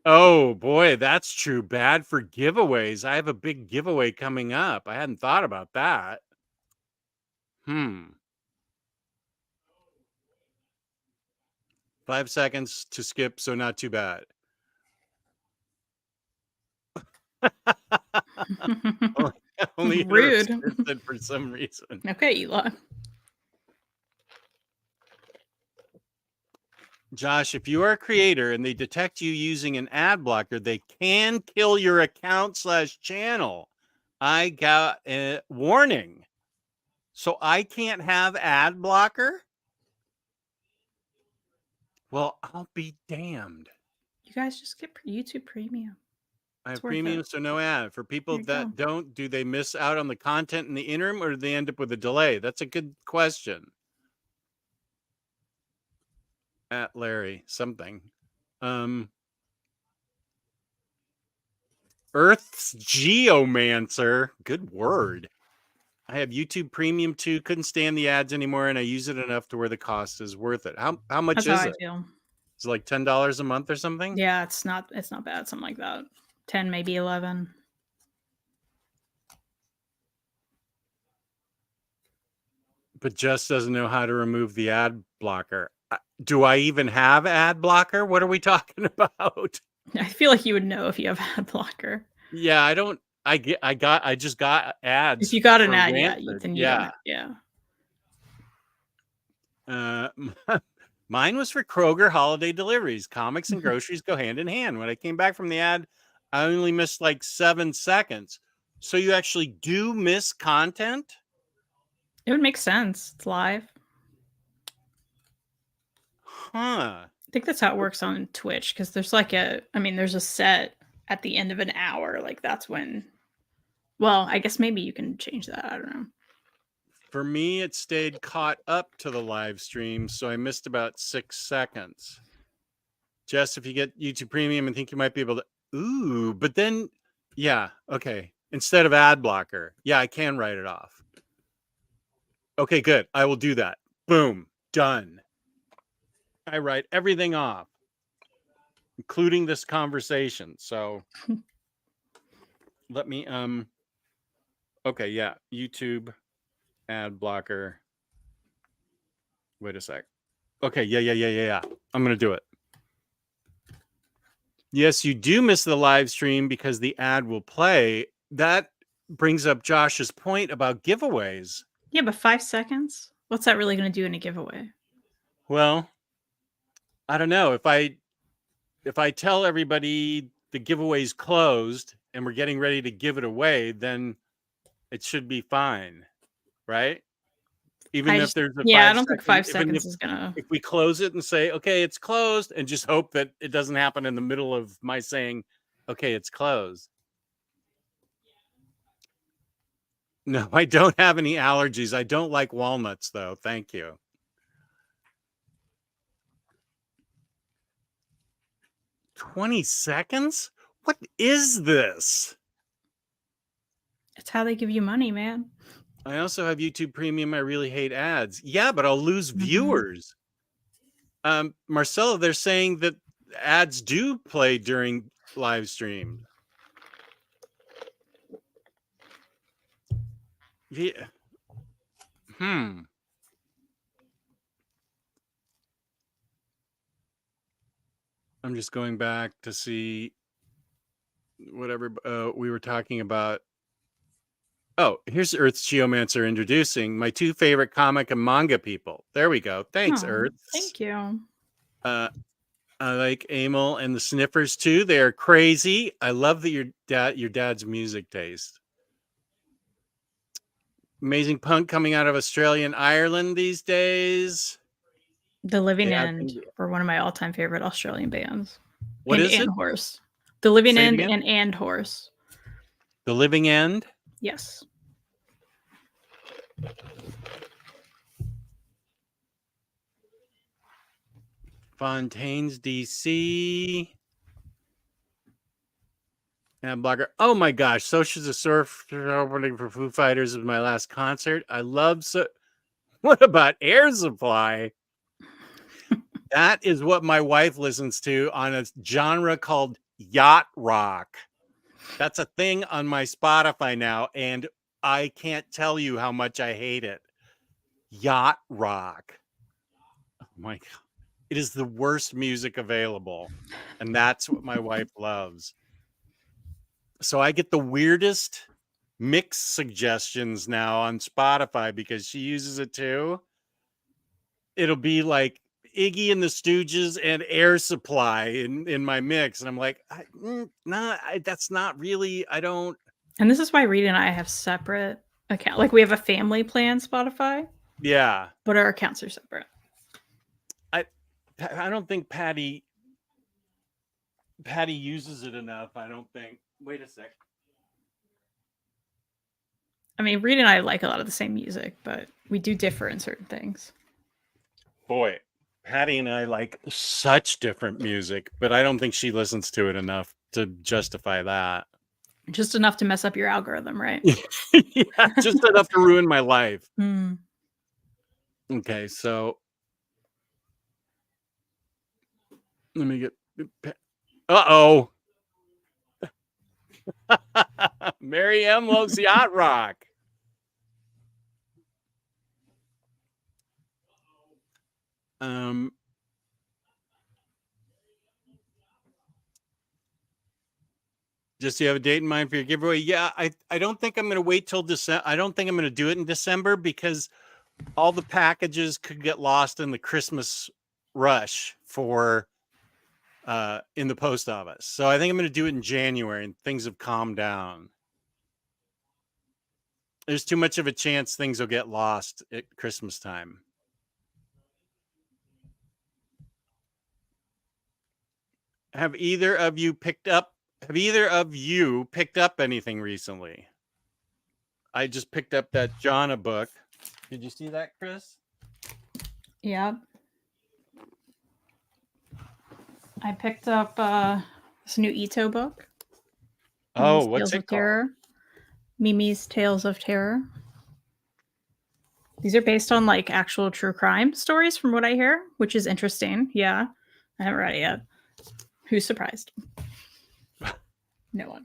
Speaker 2: Oh boy, that's true. Bad for giveaways. I have a big giveaway coming up. I hadn't thought about that. 5 seconds to skip, so not too bad. Only
Speaker 3: Rude.
Speaker 2: For some reason.
Speaker 3: Okay, Elon.
Speaker 2: Josh, if you are a creator and they detect you using an ad blocker, they can kill your account/channel. I got a warning. So I can't have ad blocker? Well, I'll be damned.
Speaker 3: You guys just get YouTube Premium.
Speaker 2: I have
Speaker 3: It's worth
Speaker 2: premium,
Speaker 3: it.
Speaker 2: so no ad. For people
Speaker 3: There you
Speaker 2: that don't, do they miss out on the content in the interim or do they end up with a delay? That's a good question. At Larry, something. Earth's Geomancer. Good word. I have YouTube Premium too. Couldn't stand the ads anymore, and I use it enough to where the cost is worth it. How much
Speaker 3: That's
Speaker 2: is
Speaker 3: how
Speaker 2: it?
Speaker 3: I feel.
Speaker 2: Is it like $10 a month or something?
Speaker 3: Yeah, it's not bad. Something like that. 10, maybe 11.
Speaker 2: But Jess doesn't know how to remove the ad blocker. Do I even have ad blocker? What are we talking about?
Speaker 3: I feel like you would know if you have ad blocker.
Speaker 2: Yeah, I don't. I just got ads.
Speaker 3: If you got an
Speaker 2: for
Speaker 3: ad,
Speaker 2: Ranford.
Speaker 3: then you don't. Yeah.
Speaker 2: Mine was for Kroger holiday deliveries. Comics and groceries go hand in hand. When I came back from the ad, I only missed like 7 seconds. So you actually do miss content?
Speaker 3: It would make sense. It's live.
Speaker 2: Huh.
Speaker 3: I think that's how it works on Twitch because there's there's a set at the end of an hour. Like that's when. Well, I guess maybe you can change that. I don't know.
Speaker 2: For me, it stayed caught up to the live stream, so I missed about 6 seconds. Jess, if you get YouTube Premium, I think you might be able to. Ooh, but then, yeah, okay. Instead of ad blocker, yeah, I can write it off. Okay, good. I will do that. Boom, done. I write everything off, including this conversation. So let me okay, yeah, YouTube ad blocker. Wait a sec. Okay, yeah. I'm gonna do it. Yes, you do miss the live stream because the ad will play. That brings up Josh's point about giveaways.
Speaker 3: Yeah, but 5 seconds? What's that really going to do in a giveaway?
Speaker 2: Well, I don't know. If I tell everybody the giveaway's closed and we're getting ready to give it away, then it should be fine, right? Even if there's a
Speaker 3: I don't think 5 seconds is gonna.
Speaker 2: If we close it and say, okay, it's closed, and just hope that it doesn't happen in the middle of my saying, okay, it's closed. No, I don't have any allergies. I don't like walnuts, though. Thank you. $20 seconds? What is this?
Speaker 3: It's how they give you money, man.
Speaker 2: I also have YouTube Premium. I really hate ads. Yeah, but I'll lose viewers. Marcella, they're saying that ads do play during live stream. Yeah. I'm just going back to see whatever we were talking about. Oh, here's Earth's Geomancer introducing my 2 favorite comic and manga people. There we go. Thanks, Earth.
Speaker 3: Thank you.
Speaker 2: I like Amel and the Sniffers too. They are crazy. I love that your dad's music taste. Amazing punk coming out of Australia and Ireland these days.
Speaker 3: The Living
Speaker 2: Yeah,
Speaker 3: End were one of my all-time favorite Australian bands.
Speaker 2: What
Speaker 3: and
Speaker 2: is it?
Speaker 3: Horse. The Living
Speaker 2: Say it
Speaker 3: End
Speaker 2: again?
Speaker 3: and Horse.
Speaker 2: The Living End?
Speaker 3: Yes.
Speaker 2: Fontaine's DC. And blogger. Oh my gosh, Social's a Surf opening for Foo Fighters was my last concert. I love What about Air Supply? That is what my wife listens to on a genre called yacht rock. That's a thing on my Spotify now, and I can't tell you how much I hate it. Yacht rock. Oh my God. It is the worst music available, and that's what my wife loves. So I get the weirdest mix suggestions now on Spotify because she uses it too. It'll be like Iggy and the Stooges and Air Supply in my mix, and I'm like, that's not really. I don't.
Speaker 3: And this is why Reed and I have separate account. Like we have a family plan Spotify.
Speaker 2: Yeah,
Speaker 3: but our accounts are separate.
Speaker 2: I don't think Patty uses it enough. I don't think. Wait a sec.
Speaker 3: I mean, Reed and I like a lot of the same music, but we do differ in certain things.
Speaker 2: Boy, Patty and I like such different music, but I don't think she listens to it enough to justify that.
Speaker 3: Just enough to mess up your algorithm, right?
Speaker 2: Yeah, just enough to ruin my life.
Speaker 3: Mm.
Speaker 2: Okay, so let me get. Uh-oh. Mary M loves yacht rock. Just do you have a date in mind for your giveaway? Yeah, I don't think I'm going to wait till December. I don't think I'm going to do it in December because all the packages could get lost in the Christmas rush for in the post office. So I think I'm going to do it in January and things have calmed down. There's too much of a chance things will get lost at Christmas time. Have either of you picked up anything recently? I just picked up that Jonna book. Did you see that, Chris?
Speaker 3: Yeah. I picked up this new Ito book.
Speaker 2: Oh, what's it called?
Speaker 3: Terror. Mimi's Tales of Terror. These are based on like actual true crime stories from what I hear, which is interesting. Yeah. I haven't read it yet. Who's surprised? No one.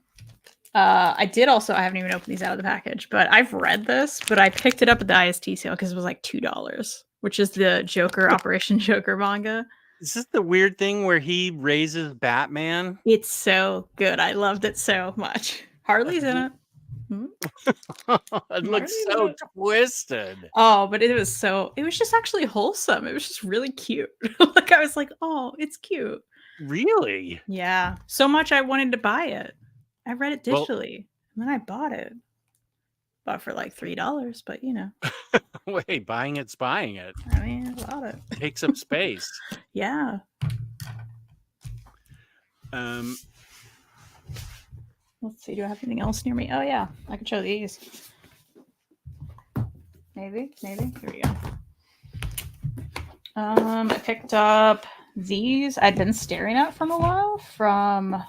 Speaker 3: I haven't even opened these out of the package, but I've read this, but I picked it up at the IST sale because it was like $2, which is the Joker, Operation Joker manga.
Speaker 2: Is this the weird thing where he raises Batman?
Speaker 3: It's so good. I loved it so much. Harley's in it.
Speaker 2: It looks so twisted.
Speaker 3: Oh, but it was just actually wholesome. It was just really cute. Like I was like, oh, it's cute.
Speaker 2: Really?
Speaker 3: Yeah. So much I wanted to buy it. I read it digitally and then I bought it. Bought for like $3, but you know.
Speaker 2: Wait, buying it's buying it.
Speaker 3: I mean, I bought it.
Speaker 2: Takes up space.
Speaker 3: Yeah. Let's see. Do I have anything else near me? Oh yeah, I can show these. Maybe. Here we go. I picked up these. I'd been staring at from a while. From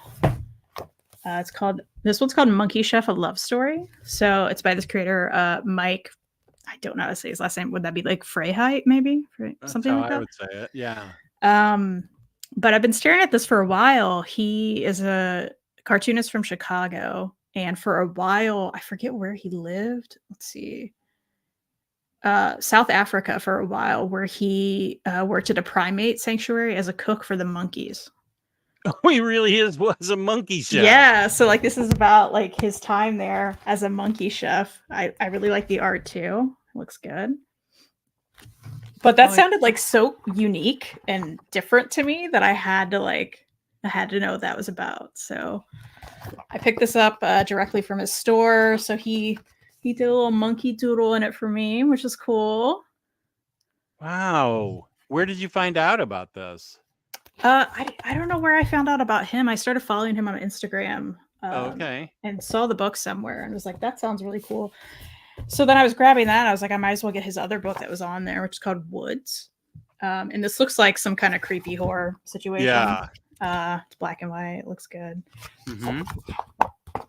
Speaker 3: this one's called Monkey Chef: A Love Story. So it's by this creator, Mike. I don't know how to say his last name. Would that be like Freyheit, maybe? Something like that? I would
Speaker 2: say it. Yeah.
Speaker 3: But I've been staring at this for a while. He is a cartoonist from Chicago, and for a while, I forget where he lived. Let's see. South Africa for a while, where he worked at a primate sanctuary as a cook for the monkeys.
Speaker 2: Oh, he really was a monkey chef.
Speaker 3: Yeah, so like this is about like his time there as a monkey chef. I really like the art too. It looks good. But that
Speaker 2: Oh,
Speaker 3: sounded like so unique and different to me that I had to know what that was about. So I picked this up directly from his store. So he did a little monkey doodle in it for me, which is cool.
Speaker 2: wow. Where did you find out about this?
Speaker 3: I don't know where I found out about him. I started following him on Instagram.
Speaker 2: Okay.
Speaker 3: And saw the book somewhere and was like, that sounds really cool. So then I was grabbing that. I was like, I might as well get his other book that was on there, which is called Woods. And this looks like some kind of creepy horror situation.
Speaker 2: Yeah.
Speaker 3: It's black and white. It looks good.
Speaker 2: Mm-hmm.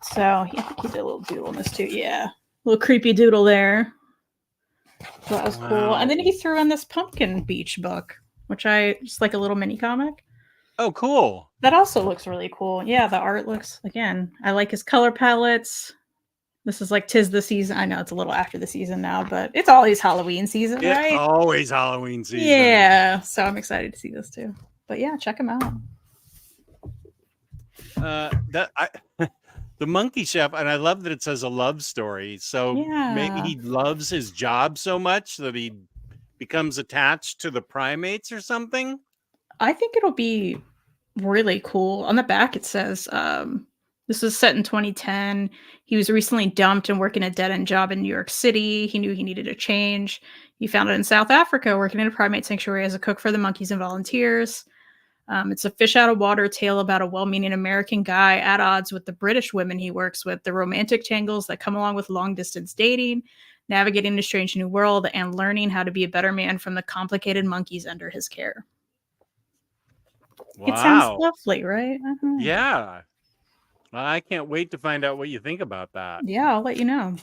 Speaker 3: So I think he did a little doodle in this too. Yeah. Little creepy doodle there. So that was cool. And then he threw in this Pumpkin Beach book, which just like a little mini comic.
Speaker 2: Oh, cool.
Speaker 3: That also looks really cool. Yeah, the art looks, again, I like his color palettes. This is like 'tis the season. I know it's a little after the season now, but it's always Halloween season, right?
Speaker 2: It's always Halloween season.
Speaker 3: Yeah. So I'm excited to see this too. But yeah, check him out.
Speaker 2: The Monkey Chef, and I love that it says a love story. So maybe
Speaker 3: Yeah.
Speaker 2: he loves his job so much that he becomes attached to the primates or something.
Speaker 3: I think it'll be really cool. On the back, it says this was set in 2010. He was recently dumped and working a dead-end job in New York City. He knew he needed a change. He found it in South Africa, working in a primate sanctuary as a cook for the monkeys and volunteers. It's a fish out of water tale about a well-meaning American guy at odds with the British women he works with, the romantic tangles that come along with long-distance dating, navigating a strange new world, and learning how to be a better man from the complicated monkeys under his care.
Speaker 2: Wow.
Speaker 3: It sounds lovely, right? Uh-huh.
Speaker 2: Yeah. I can't wait to find out what you think about that.
Speaker 3: Yeah, I'll let you know.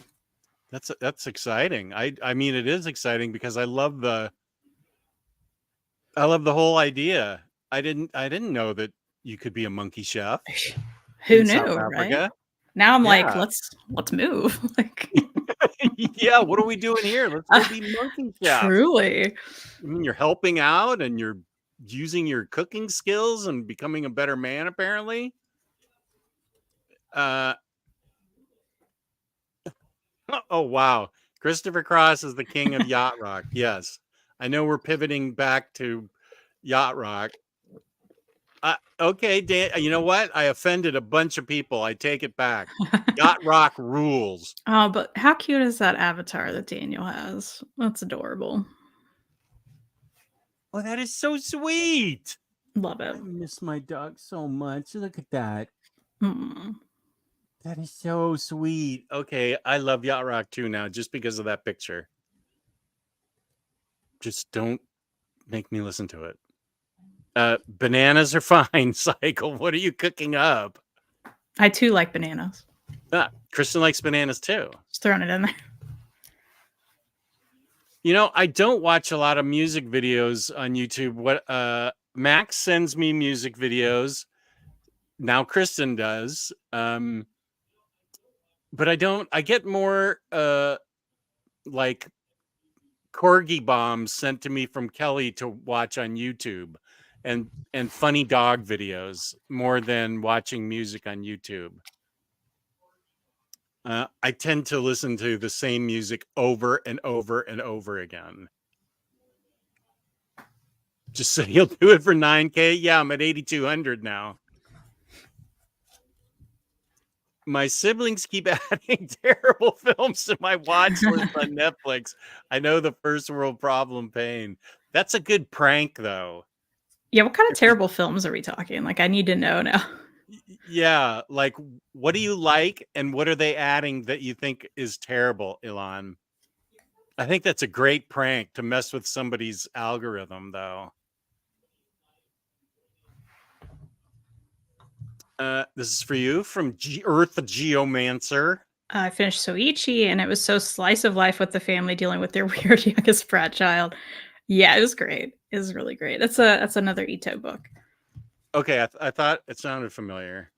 Speaker 2: That's exciting. I mean, it is exciting because I love the whole idea. I didn't know that you could be a monkey chef.
Speaker 3: Who
Speaker 2: in
Speaker 3: knew,
Speaker 2: South
Speaker 3: right?
Speaker 2: Africa.
Speaker 3: Now I'm like,
Speaker 2: Yeah.
Speaker 3: let's move. Like,
Speaker 2: Yeah, what are we doing here? Let's go be monkey chefs.
Speaker 3: truly.
Speaker 2: I mean, you're helping out and you're using your cooking skills and becoming a better man, apparently. Oh wow. Christopher Cross is the king of yacht rock. Yes. I know we're pivoting back to yacht rock. Okay, Dan, you know what? I offended a bunch of people. I take it back. Yacht rock rules.
Speaker 3: Oh, but how cute is that avatar that Daniel has? That's adorable.
Speaker 2: Oh, that is so sweet.
Speaker 3: Love it.
Speaker 2: I miss my dog so much. Look at that.
Speaker 3: Mm.
Speaker 2: That is so sweet. Okay, I love yacht rock too now, just because of that picture. Just don't make me listen to it. Bananas are fine. Cycle. What are you cooking up?
Speaker 3: I too like bananas.
Speaker 2: Kristen likes bananas too.
Speaker 3: Just throwing it in there.
Speaker 2: You know, I don't watch a lot of music videos on YouTube. What Max sends me music videos. Now Kristen does. But I don't. I get more like corgi bombs sent to me from Kelly to watch on YouTube, and funny dog videos more than watching music on YouTube. I tend to listen to the same music over and over and over again. Just so you'll do it for 9K. Yeah, I'm at 8,200 now. My siblings keep adding terrible films to my watch list on Netflix. I know the first world problem pain. That's a good prank, though.
Speaker 3: Yeah, what kind of terrible films are we talking? Like, I need to know now.
Speaker 2: Yeah, like, what do you like, and what are they adding that you think is terrible, Ilan? I think that's a great prank to mess with somebody's algorithm, though. This is for you from Earth Geomancer.
Speaker 3: I finished Soichi, and it was so slice of life with the family dealing with their weird youngest brat child. Yeah, it was great. It was really great. That's another Ito book.
Speaker 2: Okay, I thought it sounded familiar.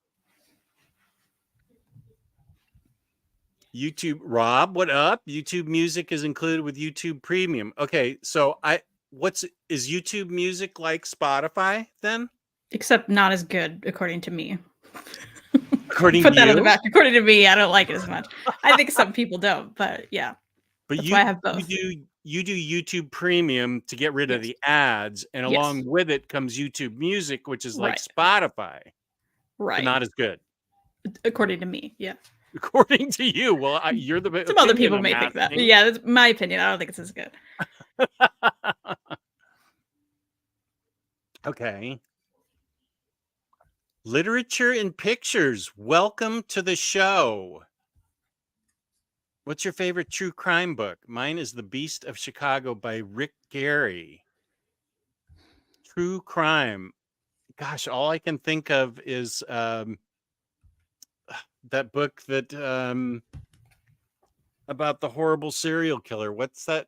Speaker 2: YouTube, Rob, what up? YouTube Music is included with YouTube Premium. Okay, so is YouTube Music like Spotify then?
Speaker 3: Except not as good, according to me.
Speaker 2: According
Speaker 3: Put
Speaker 2: to
Speaker 3: that on the
Speaker 2: you?
Speaker 3: back. According to me, I don't like it as much. I think some people don't, but yeah.
Speaker 2: But
Speaker 3: That's why I have both.
Speaker 2: you do YouTube Premium to get rid of the ads, and
Speaker 3: Yes.
Speaker 2: along with it comes YouTube Music, which is like
Speaker 3: Right.
Speaker 2: Spotify, but
Speaker 3: Right.
Speaker 2: not as good.
Speaker 3: According to me, yeah.
Speaker 2: According to you. Well, you're the
Speaker 3: Some other people
Speaker 2: opinion
Speaker 3: may
Speaker 2: I'm
Speaker 3: think that.
Speaker 2: asking.
Speaker 3: Yeah, that's my opinion. I don't think it's as good.
Speaker 2: Okay. Literature and pictures. Welcome to the show. What's your favorite true crime book? Mine is The Beast of Chicago by Rick Gary. True crime. Gosh, all I can think of is that book that about the horrible serial killer. What's that?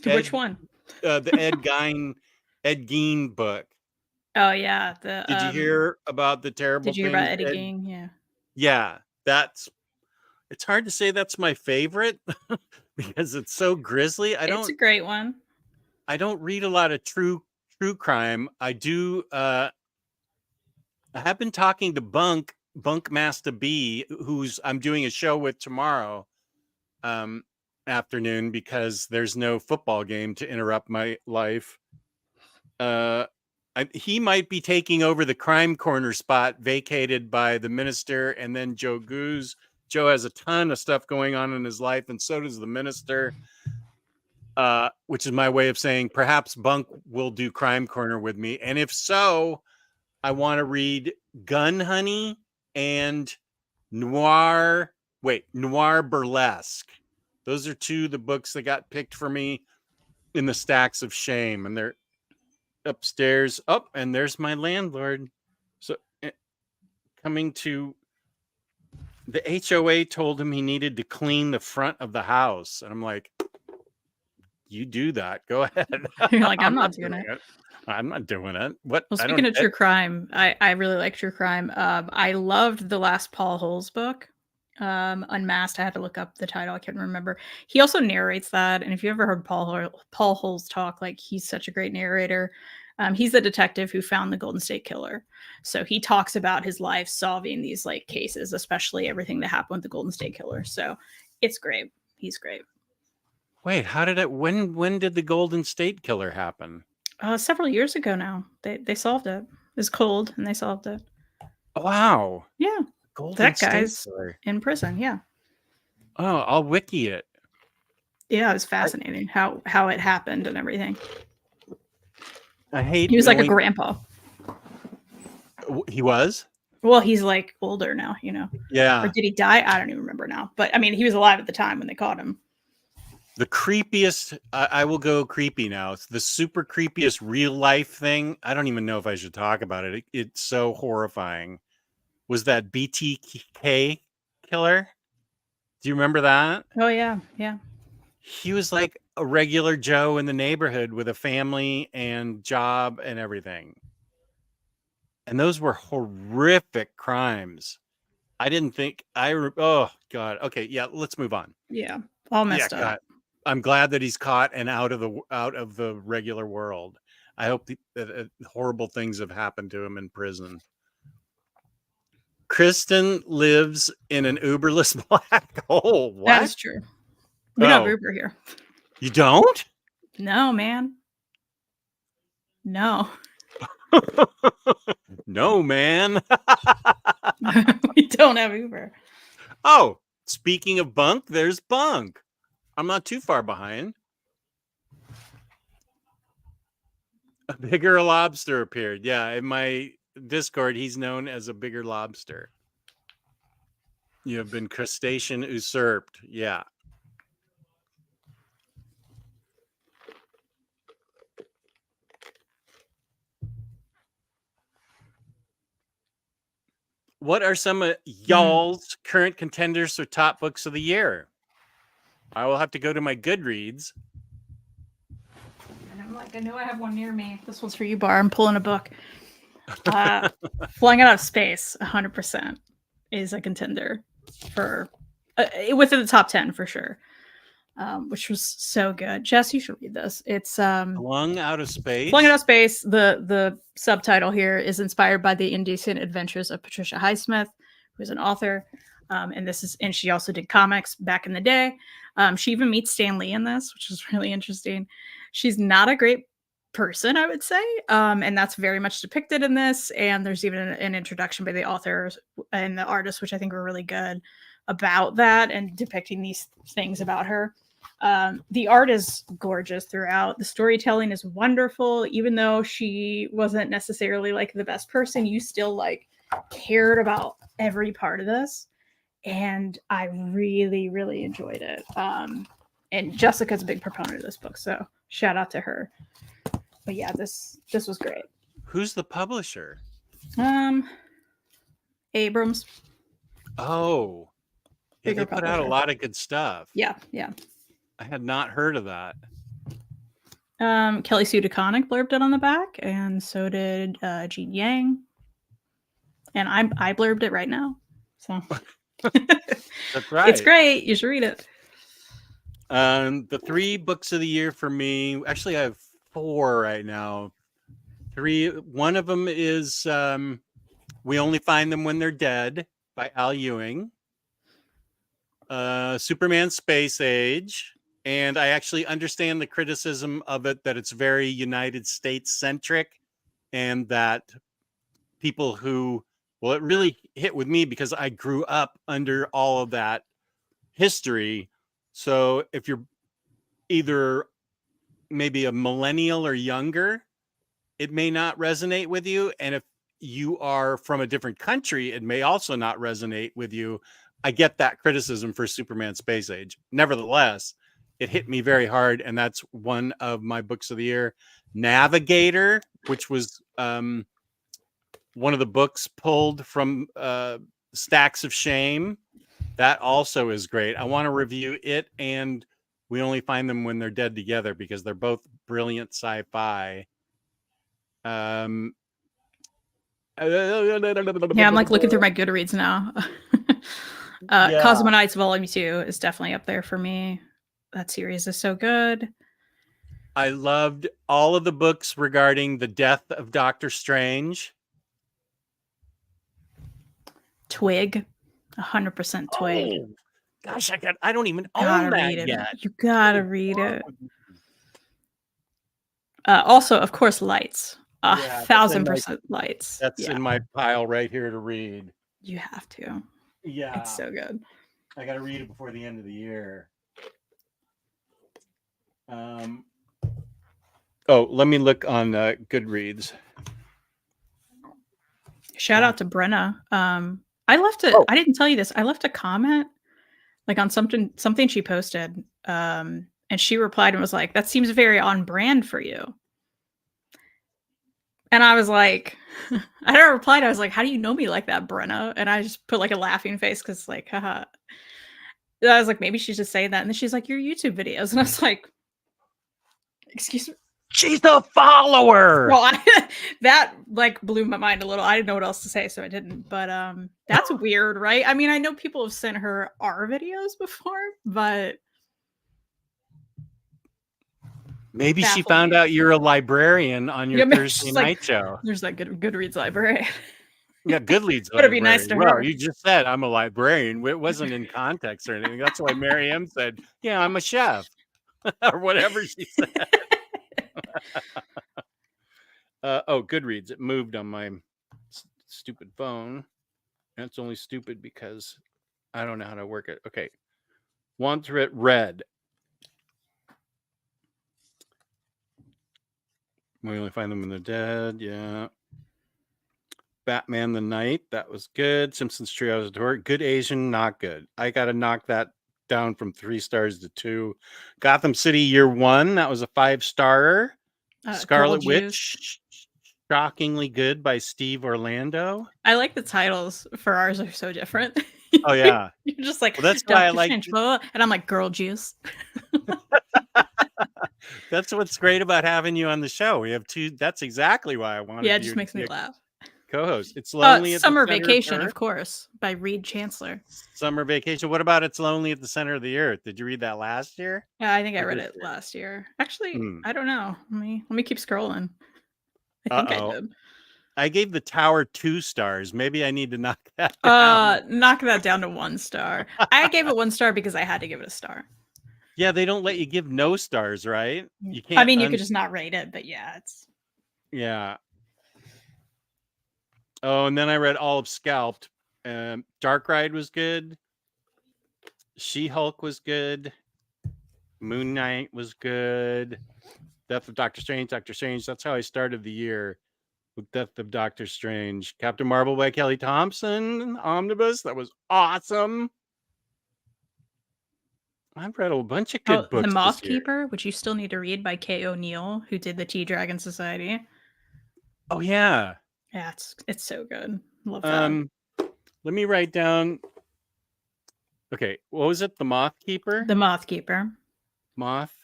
Speaker 3: Which one?
Speaker 2: The Ed Gein book.
Speaker 3: Oh yeah, the
Speaker 2: Did you hear about the terrible
Speaker 3: Did you hear
Speaker 2: things
Speaker 3: about Eddie Gein? Yeah.
Speaker 2: Yeah, it's hard to say that's my favorite because it's so grisly.
Speaker 3: It's a great one.
Speaker 2: I don't read a lot of true crime. I do I have been talking to Bunk Master B, who's I'm doing a show with tomorrow afternoon because there's no football game to interrupt my life. He might be taking over the crime corner spot vacated by the minister and then Joe Goose. Joe has a ton of stuff going on in his life, and so does the minister, which is my way of saying perhaps Bunk will do crime corner with me. And if so, I want to read Gun Honey and Noir Burlesque. Those are two of the books that got picked for me in the stacks of shame, and they're upstairs. Oh, and there's my landlord. So coming to the HOA told him he needed to clean the front of the house, and I'm like, you do that, go ahead.
Speaker 3: You're like, I'm not doing it.
Speaker 2: I'm not doing it. What?
Speaker 3: Well, speaking of true crime, I really like true crime. I loved the last Paul Holes book, Unmasked. I had to look up the title. I can't remember. He also narrates that, and if you ever heard Paul Holes talk, like he's such a great narrator. He's the detective who found the Golden State Killer, so he talks about his life solving these like cases, especially everything that happened with the Golden State Killer. So it's great. He's great.
Speaker 2: Wait, how did it? When did the Golden State Killer happen?
Speaker 3: Several years ago now. They solved it. It was cold, and they solved it.
Speaker 2: Wow.
Speaker 3: Yeah.
Speaker 2: Golden
Speaker 3: That
Speaker 2: State
Speaker 3: guy's
Speaker 2: Killer.
Speaker 3: in prison. Yeah.
Speaker 2: Oh, I'll wiki it.
Speaker 3: Yeah, it was fascinating how it happened and everything.
Speaker 2: I hate.
Speaker 3: He was like a grandpa.
Speaker 2: He was?
Speaker 3: Well, he's like older now, you know.
Speaker 2: Yeah.
Speaker 3: Or did he die? I don't even remember now. But I mean, he was alive at the time when they caught him.
Speaker 2: The creepiest, I will go creepy now. It's the super creepiest real life thing. I don't even know if I should talk about it. It's so horrifying. Was that BTK killer? Do you remember that?
Speaker 3: Oh, yeah. Yeah.
Speaker 2: He was like a regular Joe in the neighborhood with a family and job and everything. And those were horrific crimes. I didn't think oh God. Okay. Yeah. Let's move on.
Speaker 3: Yeah. All messed up.
Speaker 2: God. I'm glad that he's caught and out of the regular world. I hope that horrible things have happened to him in prison. Kristen lives in an Uberless black hole. What?
Speaker 3: That is true. We don't have Uber here.
Speaker 2: You don't?
Speaker 3: No, man. No.
Speaker 2: No, man.
Speaker 3: We don't have Uber.
Speaker 2: Oh, speaking of Bunk, there's Bunk. I'm not too far behind. A bigger lobster appeared. Yeah, in my Discord, he's known as a bigger lobster. You have been crustacean usurped. Yeah. What are some of y'all's current contenders for top books of the year? I will have to go to my Goodreads.
Speaker 3: And I'm like, I know I have one near me. This one's for you, Bar. I'm pulling a book. Flying Out of Space, 100% is a contender for within the top 10 for sure. Which was so good. Jess, you should read this. It's
Speaker 2: Flung Out of Space.
Speaker 3: Flung Out of Space. The subtitle here is inspired by the indecent adventures of Patricia Highsmith, who's an author. And she also did comics back in the day. She even meets Stan Lee in this, which is really interesting. She's not a great person, I would say, and that's very much depicted in this. And there's even an introduction by the authors and the artists, which I think were really good about that and depicting these things about her. The art is gorgeous throughout. The storytelling is wonderful. Even though she wasn't necessarily like the best person, you still like cared about every part of this. And I really, really enjoyed it. And Jessica's a big proponent of this book, so shout out to her. But yeah, this was great.
Speaker 2: Who's the publisher?
Speaker 3: Abrams.
Speaker 2: Oh, yeah, they put out a lot of good stuff.
Speaker 3: Yeah.
Speaker 2: I had not heard of that.
Speaker 3: Kelly Sue DeConnick blurbed it on the back, and so did Gene Yang. And I blurbed it right now. So
Speaker 2: that's right.
Speaker 3: It's great. You should read it.
Speaker 2: The 3 books of the year for me, actually I have 4 right now. 3, one of them is We Only Find Them When They're Dead by Al Ewing. Superman Space Age. And I actually understand the criticism of it, that it's very United States centric, and that people who, well, it really hit with me because I grew up under all of that history. So if you're either maybe a millennial or younger, it may not resonate with you. And if you are from a different country, it may also not resonate with you. I get that criticism for Superman Space Age. Nevertheless, it hit me very hard, and that's one of my books of the year. Navigator, which was one of the books pulled from Stacks of Shame. That also is great. I want to review it and We Only Find Them When They're Dead together because they're both brilliant sci-fi.
Speaker 3: Yeah, I'm like looking through my Goodreads now. Cosmonauts Volume 2 is definitely up there for me. That series is so good.
Speaker 2: I loved all of the books regarding the death of Doctor Strange.
Speaker 3: Twig, 100% Twig.
Speaker 2: Oh, gosh, I don't even own that yet.
Speaker 3: You gotta read it. Also, of course, Lights. 1,000% Lights.
Speaker 2: That's in my pile right here to read.
Speaker 3: You have to.
Speaker 2: Yeah,
Speaker 3: it's so good.
Speaker 2: I got to read it before the end of the year. Let me look on Goodreads.
Speaker 3: Shout out to Brenna. I left it. I didn't tell you this. I left a comment like on something she posted, and she replied and was like, "That seems very on brand for you." And I was like, I never replied. I was like, "How do you know me like that, Brenna?" And I just put like a laughing face because like, haha. I was like, maybe she's just saying that. And then she's like, your YouTube videos. And I was like, excuse me.
Speaker 2: She's a follower.
Speaker 3: Well, that like blew my mind a little. I didn't know what else to say, so I didn't. But that's weird, right? I mean, I know people have sent her our videos before, but
Speaker 2: maybe she found out you're a librarian on your Thursday night show.
Speaker 3: There's that Goodreads library.
Speaker 2: Yeah, Goodreads.
Speaker 3: Would it be nice to her?
Speaker 2: You just said I'm a librarian. It wasn't in context or anything. That's why Mary M said, "Yeah, I'm a chef," or whatever she said. Goodreads. It moved on my stupid phone. And it's only stupid because I don't know how to work it. Okay. Once read. We Only Find Them When They're Dead. Yeah. Batman the Night. That was good. Simpsons Treehouse of Horror. Good Asian, not good. I got to knock that down from 3 stars to 2. Gotham City Year 1. That was a 5-starer. Scarlet Witch. Shockingly good by Steve Orlando.
Speaker 3: I like the titles for ours are so different.
Speaker 2: Oh yeah.
Speaker 3: You're just like,
Speaker 2: well, that's why I like,
Speaker 3: and I'm like, girl juice.
Speaker 2: That's what's great about having you on the show. We have 2. That's exactly why I wanted.
Speaker 3: Yeah, it just makes me laugh.
Speaker 2: Co-host. It's Lonely at
Speaker 3: Summer
Speaker 2: the Center
Speaker 3: Vacation, of course, by Reed Chancellor.
Speaker 2: Summer Vacation. What about It's Lonely at the Center of the Earth? Did you read that last year?
Speaker 3: Yeah, I think I read it last year. Actually, I don't know. Let me keep scrolling. I think I did.
Speaker 2: I gave the tower 2 stars. Maybe I need to knock that down.
Speaker 3: Knock that down to 1 star. I gave it 1 star because I had to give it a star.
Speaker 2: Yeah, they don't let you give no stars, right? You can't.
Speaker 3: I mean, you could just not rate it, but yeah, it's.
Speaker 2: Yeah. Oh, and then I read all of Scalped. Dark Ride was good. She-Hulk was good. Moon Knight was good. Death of Doctor Strange. That's how I started the year, with Death of Doctor Strange. Captain Marvel by Kelly Thompson. Omnibus. That was awesome. I've read a bunch of good books.
Speaker 3: The
Speaker 2: Moth
Speaker 3: Keeper, which you still need to read, by Kay O'Neill, who did the T-Dragon Society.
Speaker 2: Oh yeah.
Speaker 3: Yeah, it's so good. Love that.
Speaker 2: Let me write down. Okay, what was it? The Moth Keeper?
Speaker 3: The Moth Keeper.
Speaker 2: Moth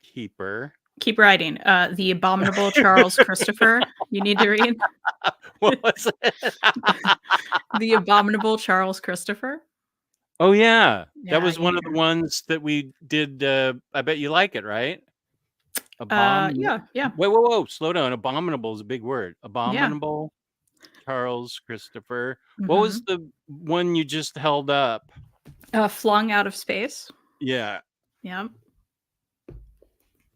Speaker 2: Keeper.
Speaker 3: Keep writing. The Abominable Charles Christopher. You need to read.
Speaker 2: What was it?
Speaker 3: The Abominable Charles Christopher.
Speaker 2: Oh yeah. That was
Speaker 3: you
Speaker 2: one
Speaker 3: need
Speaker 2: of the
Speaker 3: to-
Speaker 2: ones that we did. I bet you like it, right?
Speaker 3: Yeah.
Speaker 2: Whoa. Slow down. Abominable is a big word. Abominable Charles Christopher. What was the one you just held up?
Speaker 3: Flung Out of Space.
Speaker 2: Yeah.
Speaker 3: Yeah.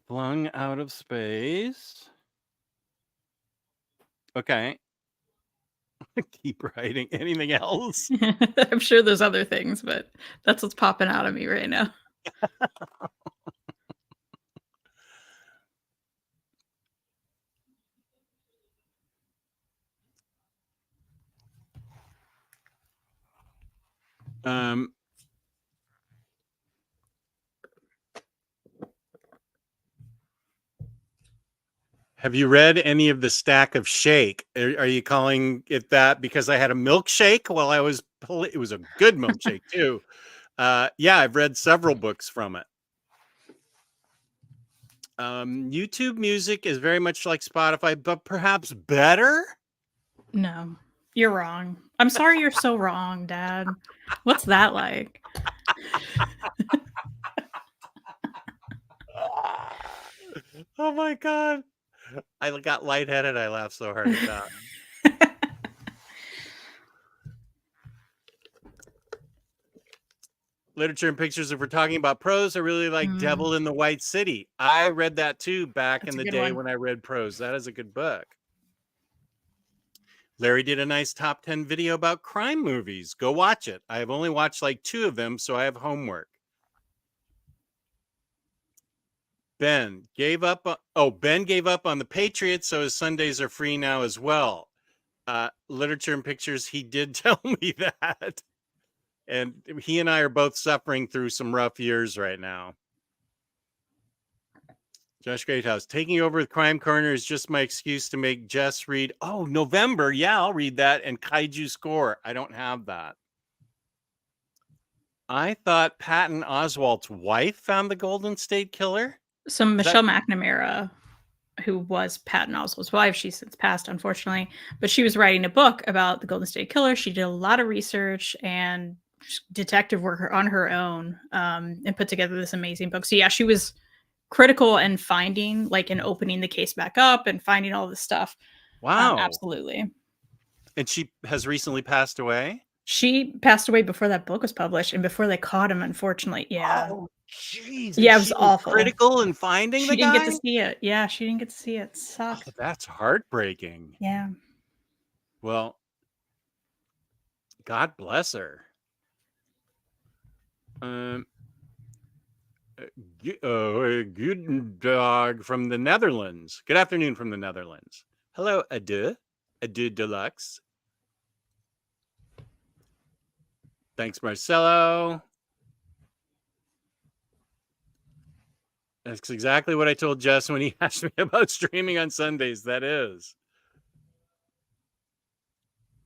Speaker 2: Flung Out of Space. Okay. Keep writing. Anything else?
Speaker 3: I'm sure there's other things, but that's what's popping out of me right now.
Speaker 2: Have you read any of the stack of Shake? Are you calling it that because I had a milkshake while I was? It was a good milkshake too. Yeah, I've read several books from it. YouTube Music is very much like Spotify, but perhaps better.
Speaker 3: No, you're wrong. I'm sorry you're so wrong, Dad. What's that like?
Speaker 2: Oh my God. I got lightheaded. I laughed so hard at that. Literature and Pictures. If we're talking about prose, I really like Devil in the White City. I read that too back in the day when I read prose. That is a good book. Larry did a nice top 10 video about crime movies. Go watch it. I have only watched like 2 of them, so I have homework. Ben gave up. Ben gave up on the Patriots, so his Sundays are free now as well. Literature and Pictures, he did tell me that. And he and I are both suffering through some rough years right now. Josh Greathouse, taking over the Crime Corner is just my excuse to make Jess read. Oh, November. Yeah, I'll read that. And Kaiju Score. I don't have that. I thought Patton Oswalt's wife found the Golden State Killer.
Speaker 3: So Michelle McNamara, who was Patton Oswalt's wife, she's since passed, unfortunately, but she was writing a book about the Golden State Killer. She did a lot of research and detective work on her own, and put together this amazing book. So yeah, she was critical and finding, like, and opening the case back up and finding all this stuff.
Speaker 2: Wow.
Speaker 3: Absolutely.
Speaker 2: And she has recently passed away?
Speaker 3: She passed away before that book was published and before they caught him, unfortunately. Yeah.
Speaker 2: Oh, jeez.
Speaker 3: Yeah, it was awful.
Speaker 2: Critical in finding the guy?
Speaker 3: She didn't get to see it. Yeah, she didn't get to see it. Sucks.
Speaker 2: Oh, that's heartbreaking.
Speaker 3: Yeah.
Speaker 2: Well, God bless her. Good dog from the Netherlands. Good afternoon from the Netherlands. Hello, Adieu Deluxe. Thanks, Marcelo. That's exactly what I told Jess when he asked me about streaming on Sundays. That is.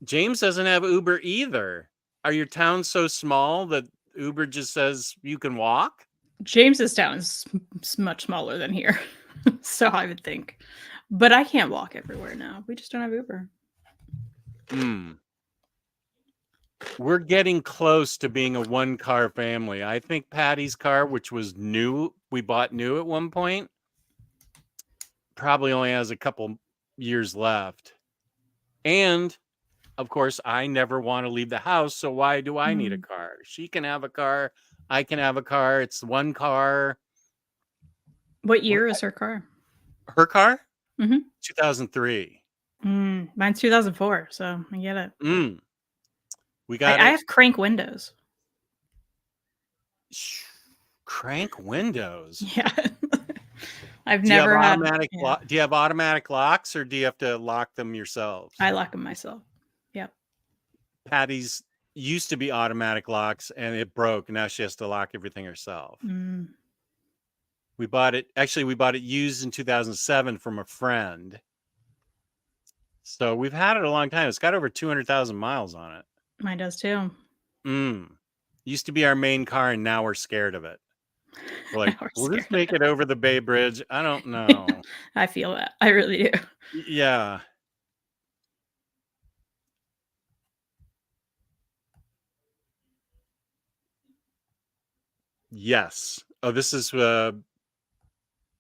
Speaker 2: James doesn't have Uber either. Are your towns so small that Uber just says you can walk?
Speaker 3: James's town is much smaller than here. So I would think. But I can't walk everywhere now. We just don't have Uber.
Speaker 2: We're getting close to being a 1-car family. I think Patty's car, which was new, we bought new at one point, probably only has a couple years left. And of course, I never want to leave the house. So why do I need a
Speaker 3: Mm.
Speaker 2: car? She can have a car. I can have a car. It's one car.
Speaker 3: What year is her car?
Speaker 2: Her car?
Speaker 3: Mhm.
Speaker 2: 2003.
Speaker 3: Mine's 2004, so I get it.
Speaker 2: We got
Speaker 3: I
Speaker 2: it.
Speaker 3: have crank windows.
Speaker 2: Crank windows.
Speaker 3: Yeah. I've
Speaker 2: Do you have
Speaker 3: never had.
Speaker 2: automatic
Speaker 3: Yeah,
Speaker 2: do you have automatic locks, or do you have to lock them yourselves?
Speaker 3: I lock them myself. Yep.
Speaker 2: Patty's used to be automatic locks and it broke. Now she has to lock everything herself.
Speaker 3: Mm.
Speaker 2: We bought it used in 2007 from a friend. So we've had it a long time. It's got over 200,000 miles on it.
Speaker 3: Mine does too.
Speaker 2: Used to be our main car, and now we're scared of it. We're like,
Speaker 3: We're
Speaker 2: will this
Speaker 3: scared.
Speaker 2: make it over the Bay Bridge? I don't know.
Speaker 3: I feel that. I really do.
Speaker 2: Yeah. Yes. Oh, this is the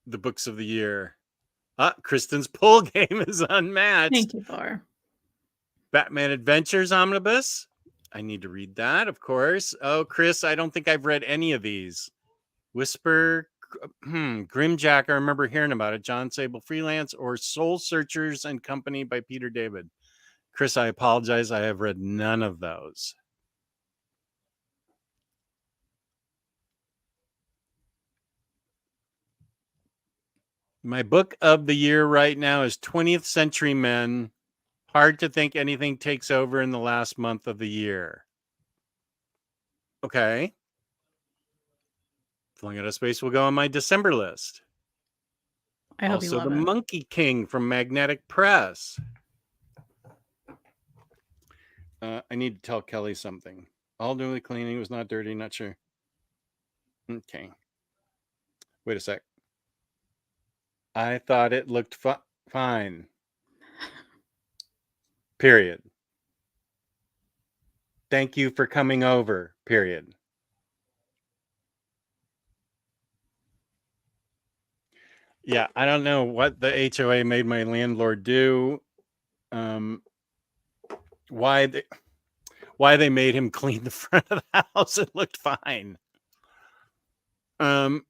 Speaker 2: books of the year. Kristen's pull game is unmatched.
Speaker 3: Thank you, Bar.
Speaker 2: Batman Adventures Omnibus. I need to read that, of course. Oh, Chris, I don't think I've read any of these. Whisper, Grimjack, I remember hearing about it. John Sable Freelance, or Soul Searchers and Company by Peter David. Chris, I apologize. I have read none of those. My book of the year right now is 20th Century Men. Hard to think anything takes over in the last month of the year. Okay. Flung Out of Space will go on my December list.
Speaker 3: I hope you
Speaker 2: Also,
Speaker 3: love
Speaker 2: The
Speaker 3: it.
Speaker 2: Monkey King from Magnetic Press. I need to tell Kelly something. All doing the cleaning was not dirty, not sure. Okay. Wait a sec. I thought it looked fine. Period. Thank you for coming over. Period. Yeah, I don't know what the HOA made my landlord do. Why they made him clean the front of the house. It looked fine. I'm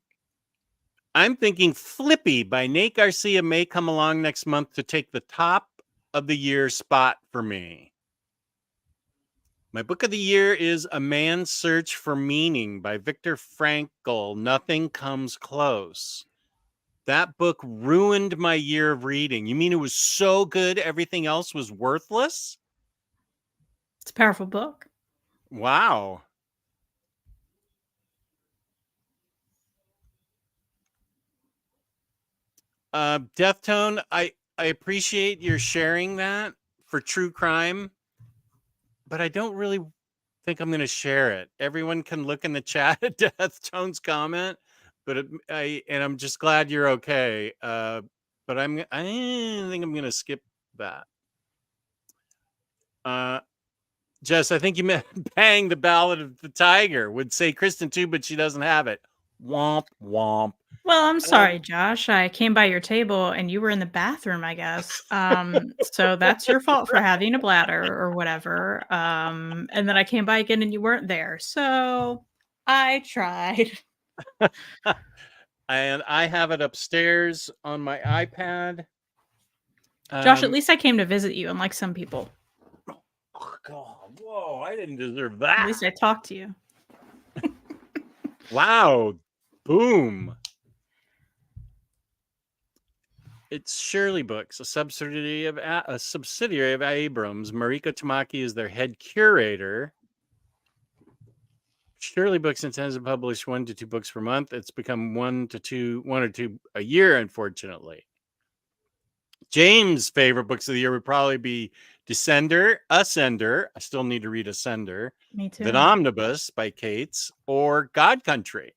Speaker 2: thinking Flippy by Nate Garcia may come along next month to take the top of the year spot for me. My book of the year is A Man's Search for Meaning by Viktor Frankl. Nothing comes close. That book ruined my year of reading. You mean it was so good, everything else was worthless?
Speaker 3: It's a powerful book.
Speaker 2: Wow. Deathtone, I appreciate your sharing that for true crime, but I don't really think I'm going to share it. Everyone can look in the chat at Deathtone's comment, but I'm just glad you're okay. But I think I'm going to skip that. Jess, I think you meant Bang the Ballad of the Tiger. Would say Kristen too, but she doesn't have it. Womp womp.
Speaker 3: Well, I'm sorry, Josh. I came by your table and you were in the bathroom, I guess. So that's your fault for having a bladder or whatever. And then I came by again and you weren't there. So I tried.
Speaker 2: And I have it upstairs on my iPad.
Speaker 3: Josh, at least I came to visit you, unlike some people.
Speaker 2: Oh, God, whoa, I didn't deserve that.
Speaker 3: At least I talked to you.
Speaker 2: Wow. Boom. It's Shirley Books, a subsidiary of Abrams. Mariko Tamaki is their head curator. Shirley Books intends to publish 1 to 2 books per month. It's become 1 or 2 a year, unfortunately. James' favorite books of the year would probably be Ascender. I still need to read Ascender.
Speaker 3: Me too.
Speaker 2: The Omnibus by Cates, or God Country.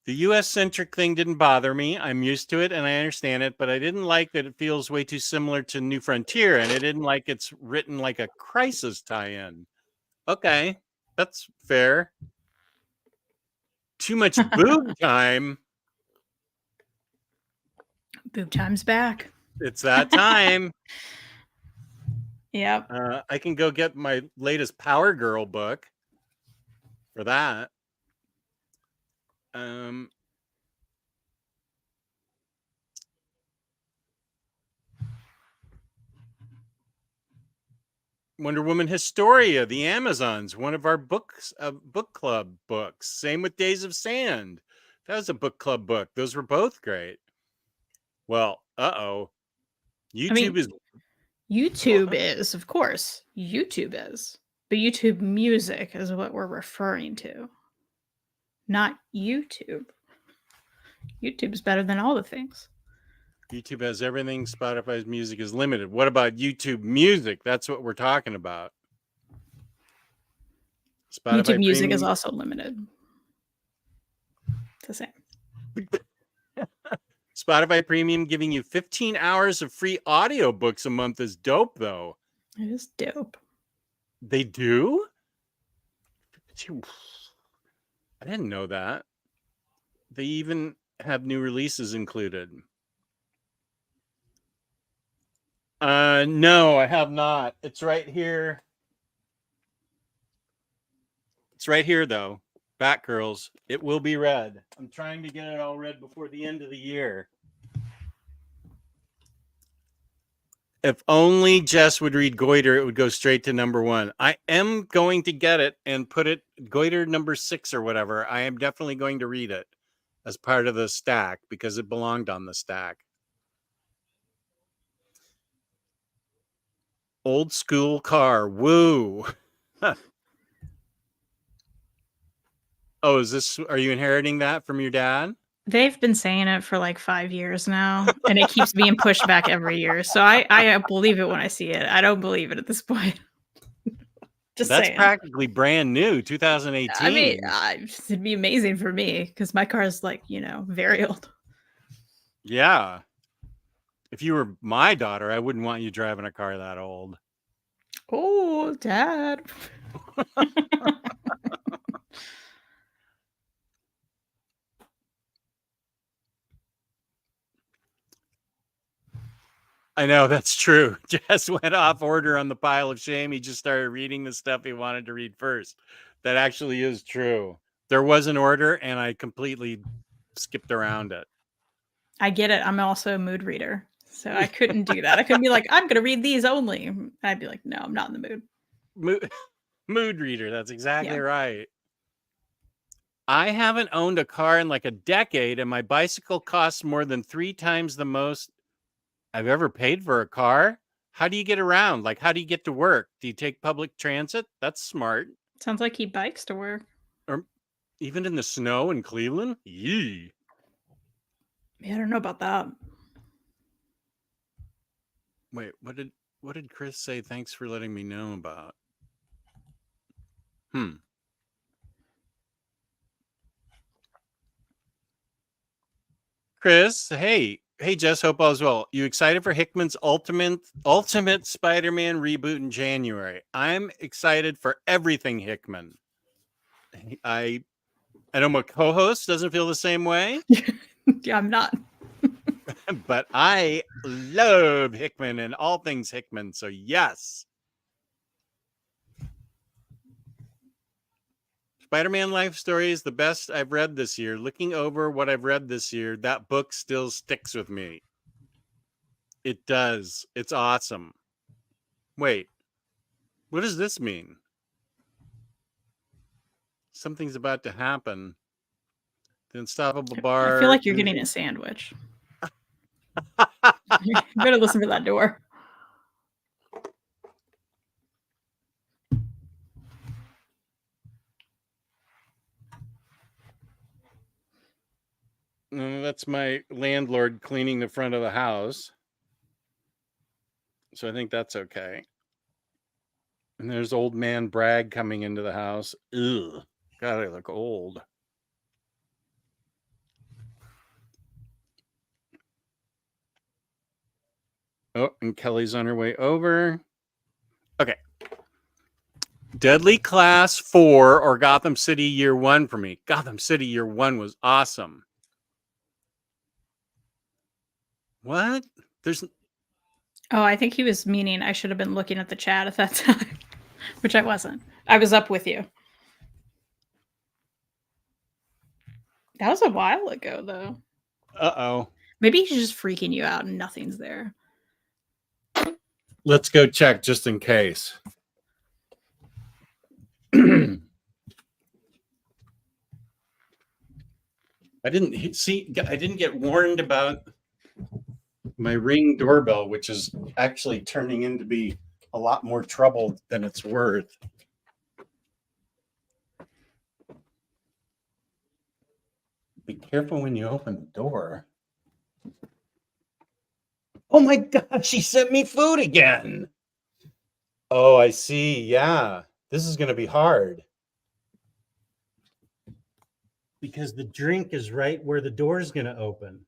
Speaker 2: The US-centric thing didn't bother me. I'm used to it and I understand it, but I didn't like that it feels way too similar to New Frontier, and I didn't like it's written like a Crisis tie-in. Okay, that's fair. Too much boob time.
Speaker 3: Boob time's back.
Speaker 2: It's that time.
Speaker 3: Yep.
Speaker 2: I can go get my latest Power Girl book for that. Wonder Woman Historia, the Amazons, one of our books, book club books. Same with Days of Sand. That was a book club book. Those were both great. Well, YouTube is.
Speaker 3: YouTube is, of course. YouTube is. But YouTube music is what we're referring to. Not YouTube. YouTube's better than all the things.
Speaker 2: YouTube has everything. Spotify's music is limited. What about YouTube music? That's what we're talking about. Spotify
Speaker 3: YouTube music
Speaker 2: Premium.
Speaker 3: is also limited. It's the same.
Speaker 2: Spotify Premium giving you 15 hours of free audiobooks a month is dope, though.
Speaker 3: It is dope.
Speaker 2: They do? I didn't know that. They even have new releases included. No, I have not. It's right here. It's right here, though. Batgirls. It will be read. I'm trying to get it all read before the end of the year. If only Jess would read Goiter, it would go straight to #1. I am going to get it and put it Goiter #6 or whatever. I am definitely going to read it as part of the stack because it belonged on the stack. Old school car. Woo. Oh, are you inheriting that from your dad?
Speaker 3: They've been saying it for like 5 years now, and it keeps being pushed back every year. So I believe it when I see it. I don't believe it at this point. Just
Speaker 2: That's
Speaker 3: saying.
Speaker 2: practically brand new, 2018.
Speaker 3: I mean, it'd be amazing for me because my car is like, very old.
Speaker 2: Yeah. If you were my daughter, I wouldn't want you driving a car that old.
Speaker 3: Oh, Dad.
Speaker 2: I know, that's true. Jess went off order on the pile of shame. He just started reading the stuff he wanted to read first. That actually is true. There was an order, and I completely skipped around it.
Speaker 3: I get it. I'm also a mood reader. So I couldn't do that. I couldn't be like, I'm going to read these only. I'd be like, no, I'm not in the mood.
Speaker 2: Mood reader. That's exactly right. I haven't owned a car in like a decade, and my bicycle costs more than 3 times the most I've ever paid for a car. How do you get around? Like, how do you get to work? Do you take public transit? That's smart.
Speaker 3: Sounds like he bikes to work.
Speaker 2: Or even in the snow in Cleveland? Yee.
Speaker 3: Yeah, I don't know about that.
Speaker 2: Wait, what did Chris say? Thanks for letting me know about. Chris, hey Jess, hope all's well. You excited for Hickman's ultimate Spider-Man reboot in January? I'm excited for everything Hickman. I know my co-host doesn't feel the same way.
Speaker 3: Yeah, I'm not.
Speaker 2: But I love Hickman and all things Hickman. So yes. Spider-Man Life Story is the best I've read this year. Looking over what I've read this year, that book still sticks with me. It does. It's awesome. Wait, what does this mean? Something's about to happen. The Unstoppable Bar.
Speaker 3: I feel like you're getting a sandwich. You better listen to that door.
Speaker 2: That's my landlord cleaning the front of the house. So I think that's okay. And there's old man Bragg coming into the house. Ugh. God, I look old. Oh, and Kelly's on her way over. Okay. Deadly Class 4 or Gotham City Year 1 for me. Gotham City Year 1 was awesome. What? There's
Speaker 3: Oh, I think he was meaning I should have been looking at the chat at that time, which I wasn't. I was up with you. That was a while ago, though.
Speaker 2: uh-oh.
Speaker 3: Maybe he's just freaking you out and nothing's there.
Speaker 2: Let's go check just in case. I didn't get warned about my Ring doorbell, which is actually turning into be a lot more trouble than it's worth. Be careful when you open the door. Oh my God, she sent me food again. Oh, I see. Yeah, this is going to be hard. Because the drink is right where the door is going to open.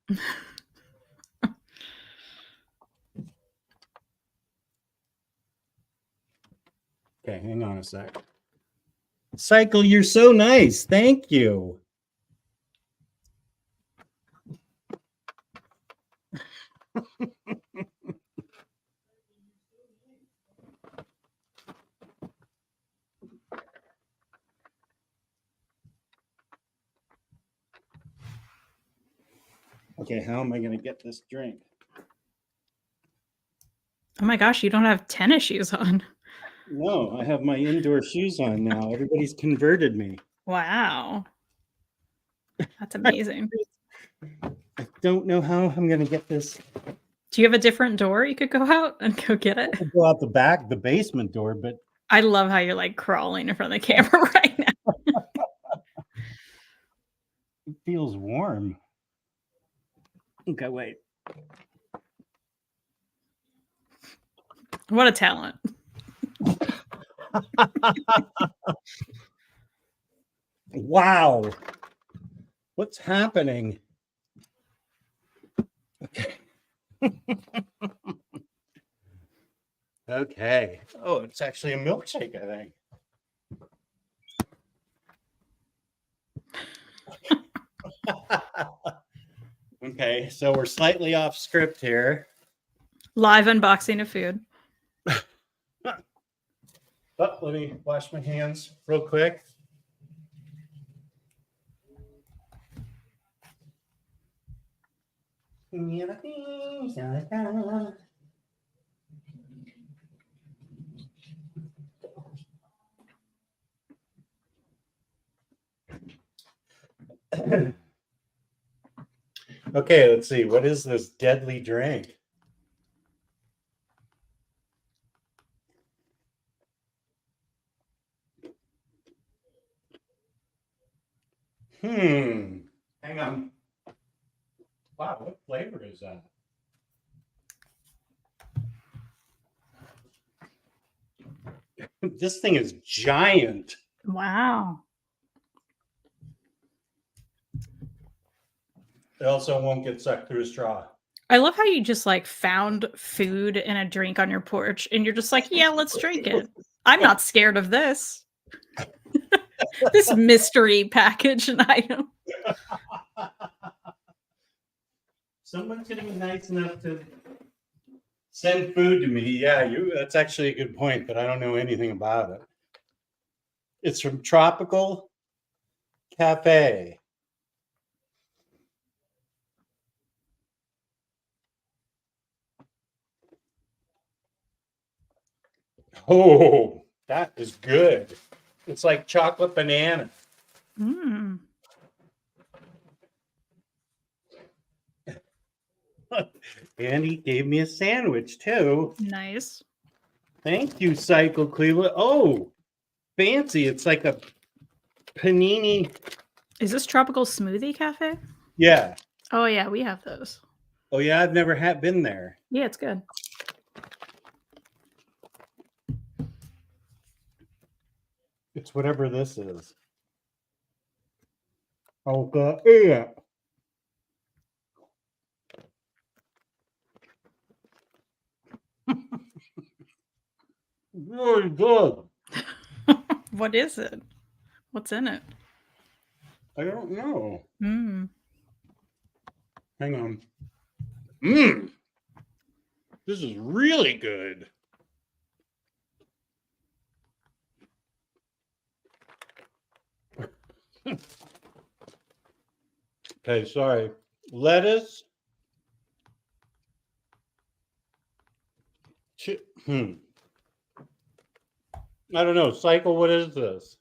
Speaker 2: Okay, hang on a sec. Cycle, you're so nice. Thank you. Okay, how am I going to get this drink?
Speaker 3: Oh my gosh, you don't have tennis shoes on.
Speaker 2: No, I have my indoor shoes on now. Everybody's converted me.
Speaker 3: Wow. That's amazing.
Speaker 2: I don't know how I'm going to get this.
Speaker 3: Do you have a different door you could go out and go get it?
Speaker 2: I'll go out the back, the basement door, but
Speaker 3: I love how you're like crawling in front of the camera right now.
Speaker 2: it feels warm. Okay, wait.
Speaker 3: What a talent.
Speaker 2: Wow. What's happening? Okay. Okay. Oh, it's actually a milkshake, I think. Okay, so we're slightly off script here.
Speaker 3: Live unboxing of food.
Speaker 2: Oh, let me wash my hands real quick. Okay, let's see. What is this deadly drink? Hang on. Wow, what flavor is that? This thing is giant.
Speaker 3: Wow.
Speaker 2: It also won't get sucked through a straw.
Speaker 3: I love how you just like found food and a drink on your porch and you're just like, yeah, let's drink it. I'm not scared of this. This mystery package and item.
Speaker 2: Someone's gonna be nice enough to send food to me. Yeah, that's actually a good point, but I don't know anything about it. It's from Tropical Cafe. Oh, that is good. It's like chocolate banana.
Speaker 3: Mm.
Speaker 2: And he gave me a sandwich too.
Speaker 3: Nice.
Speaker 2: Thank you, Cycle Cleveland. Oh, fancy. It's like a panini.
Speaker 3: Is this Tropical Smoothie Cafe?
Speaker 2: Yeah.
Speaker 3: Oh yeah, we have those.
Speaker 2: Oh yeah, I've never been there.
Speaker 3: Yeah, it's good.
Speaker 2: It's whatever this is. Okay. Yeah. Really good.
Speaker 3: What is it? What's in it?
Speaker 2: I don't know.
Speaker 3: Mm.
Speaker 2: Hang on. This is really good. Okay, sorry. Lettuce. I don't know. Cycle, what is this?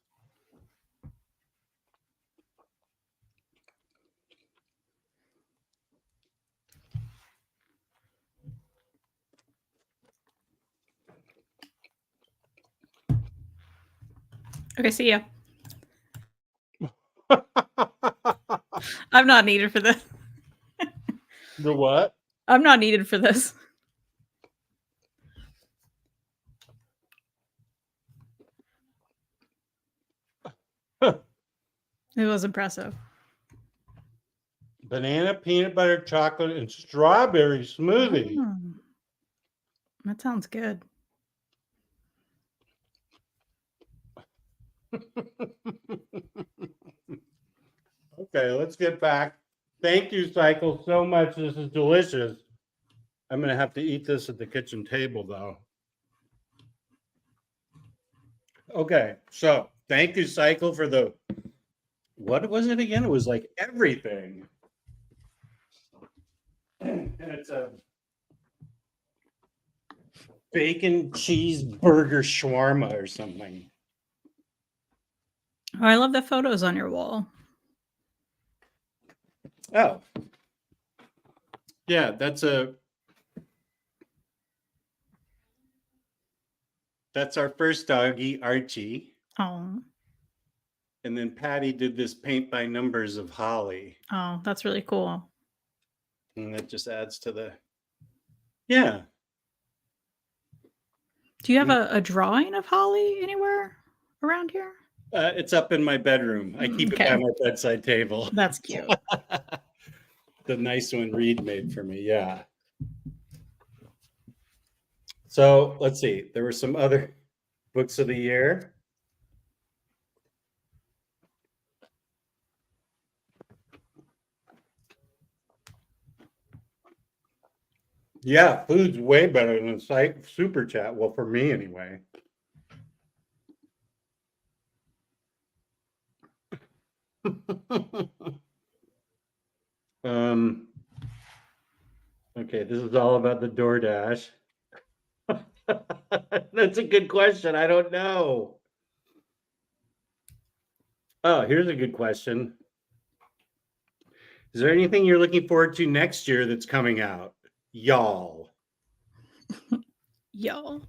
Speaker 3: Okay, see ya. I'm not needed for this.
Speaker 2: The what?
Speaker 3: I'm not needed for this. It was impressive.
Speaker 2: Banana, peanut butter, chocolate, and strawberry smoothie.
Speaker 3: That sounds good.
Speaker 2: Okay, let's get back. Thank you, Cycle, so much. This is delicious. I'm going to have to eat this at the kitchen table, though. Okay, so thank you, Cycle, for the... What was it again? It was like everything. And it's a bacon cheeseburger shawarma or something.
Speaker 3: Oh, I love the photos on your wall.
Speaker 2: Oh. Yeah, that's our first doggy, Archie.
Speaker 3: Oh.
Speaker 2: And then Patty did this paint by numbers of Holly.
Speaker 3: Oh, that's really cool.
Speaker 2: And that just adds to the... Yeah.
Speaker 3: Do you have a drawing of Holly anywhere around here?
Speaker 2: It's up in my bedroom. I keep it by my bedside table.
Speaker 3: That's cute.
Speaker 2: The nice one Reed made for me. Yeah. So let's see. There were some other books of the year. Yeah, food's way better than the site super chat. Well, for me anyway. Okay, this is all about the DoorDash. That's a good question. I don't know. Oh, here's a good question. Is there anything you're looking forward to next year that's coming out? Y'all.
Speaker 3: Y'all.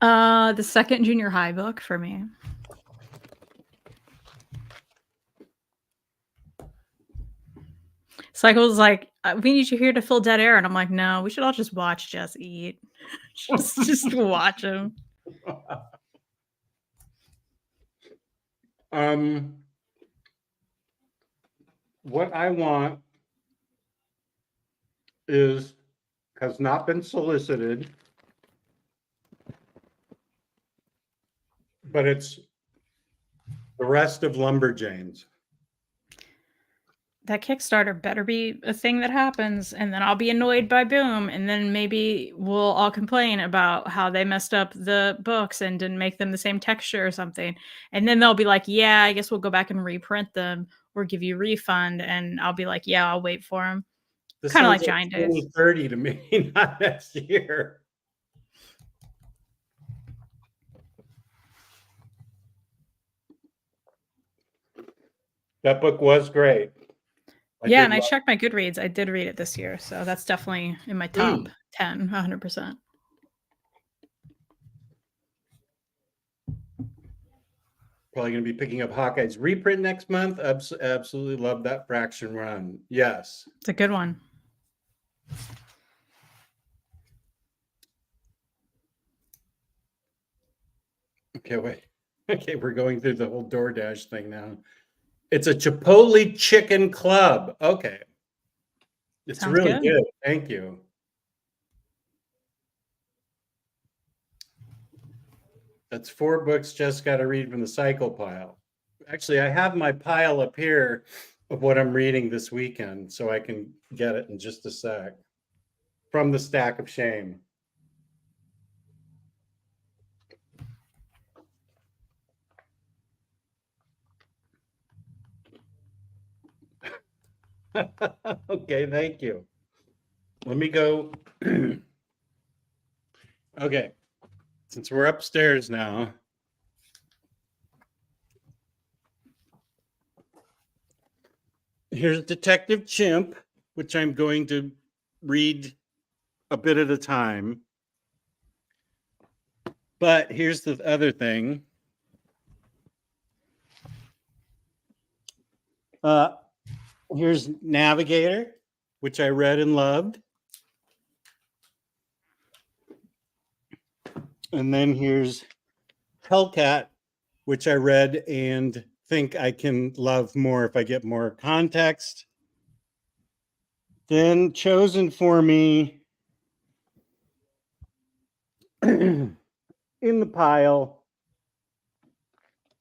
Speaker 3: The second junior high book for me. Cycle's like, we need you here to fill dead air. And I'm like, no, we should all just watch Jess eat. just watch him.
Speaker 2: What I want has not been solicited, but it's the rest of Lumberjanes.
Speaker 3: That Kickstarter better be a thing that happens, and then I'll be annoyed by Boom, and then maybe we'll all complain about how they messed up the books and didn't make them the same texture or something. And then they'll be like, yeah, I guess we'll go back and reprint them or give you a refund. And I'll be like, yeah, I'll wait for them. Kind of like Giant Days.
Speaker 2: 2030 to me, not next year. That book was great.
Speaker 3: Yeah, and I checked my Goodreads. I did read it this year, so that's definitely in my top 10, 100%.
Speaker 2: Probably going to be picking up Hawkeye's reprint next month. Absolutely love that fraction run. Yes.
Speaker 3: It's a good one.
Speaker 2: Okay, wait. Okay, we're going through the whole DoorDash thing now. It's a Chipotle Chicken Club. Okay. It's
Speaker 3: Sounds
Speaker 2: really
Speaker 3: good.
Speaker 2: good. Thank you. That's 4 books just got to read from the cycle pile. Actually, I have my pile up here of what I'm reading this weekend so I can get it in just a sec from the stack of shame. Okay, thank you. Let me go. Okay, since we're upstairs now, here's Detective Chimp, which I'm going to read a bit at a time. But here's the other thing. Here's Navigator, which I read and loved. And then here's Hellcat, which I read and think I can love more if I get more context. Then chosen for me in the pile.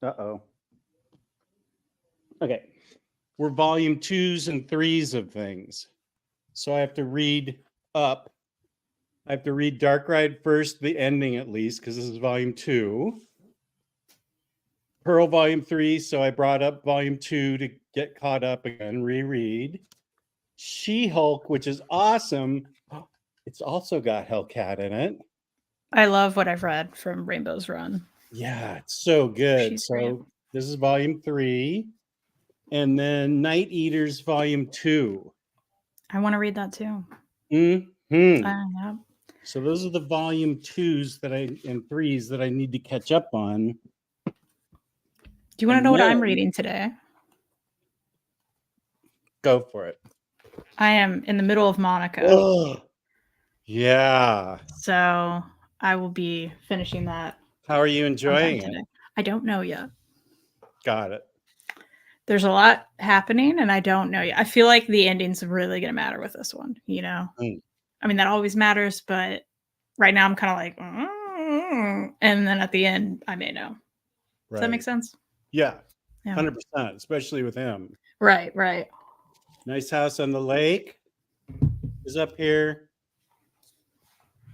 Speaker 2: Uh-oh. Okay. We're volume 2s and 3s of things. So I have to read up. I have to read Dark Ride first, the ending at least, because this is volume 2. Pearl volume 3, so I brought up volume 2 to get caught up again, reread. She-Hulk, which is awesome. It's also got Hellcat in it.
Speaker 3: I love what I've read from Rainbow's Run.
Speaker 2: Yeah, it's so good.
Speaker 3: She's
Speaker 2: So
Speaker 3: great.
Speaker 2: this is volume 3. And then Night Eaters volume 2.
Speaker 3: I want to read that too.
Speaker 2: Mm-hmm.
Speaker 3: Yeah.
Speaker 2: So those are the volume 2s that and 3s that I need to catch up on.
Speaker 3: Do you want to
Speaker 2: And
Speaker 3: know what I'm
Speaker 2: then-
Speaker 3: reading today?
Speaker 2: Go for it.
Speaker 3: I am in the middle of Monica.
Speaker 2: Oh, yeah.
Speaker 3: So I will be finishing that.
Speaker 2: How are you
Speaker 3: sometime
Speaker 2: enjoying
Speaker 3: today.
Speaker 2: it?
Speaker 3: I don't know yet.
Speaker 2: Got it.
Speaker 3: There's a lot happening and I don't know yet. I feel like the ending's really going to matter with this one, you know?
Speaker 2: Mm.
Speaker 3: I mean, that always matters, but right now I'm kind of like, and then at the end, I may know. Does that make sense?
Speaker 2: Yeah,
Speaker 3: Yeah.
Speaker 2: 100%, especially with him.
Speaker 3: Right, right.
Speaker 2: Nice House on the Lake is up here.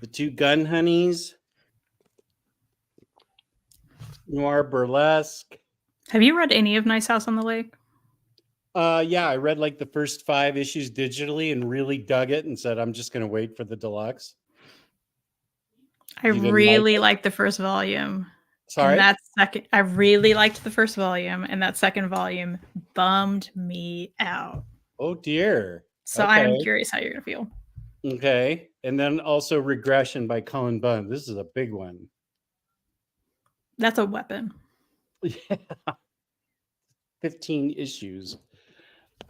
Speaker 2: The Two Gun Honeys. Noir Burlesque.
Speaker 3: Have you read any of Nice House on the Lake?
Speaker 2: Yeah, I read like the first 5 issues digitally and really dug it and said, I'm just going to wait for the deluxe.
Speaker 3: I
Speaker 2: You didn't
Speaker 3: really
Speaker 2: like
Speaker 3: liked the first volume.
Speaker 2: Sorry?
Speaker 3: And that second, I really liked the first volume, and that second volume bummed me out.
Speaker 2: Oh, dear.
Speaker 3: So I am curious how you're going to feel.
Speaker 2: Okay. And then also Regression by Cullen Bunn. This is a big one.
Speaker 3: That's a weapon.
Speaker 2: Yeah. 15 issues.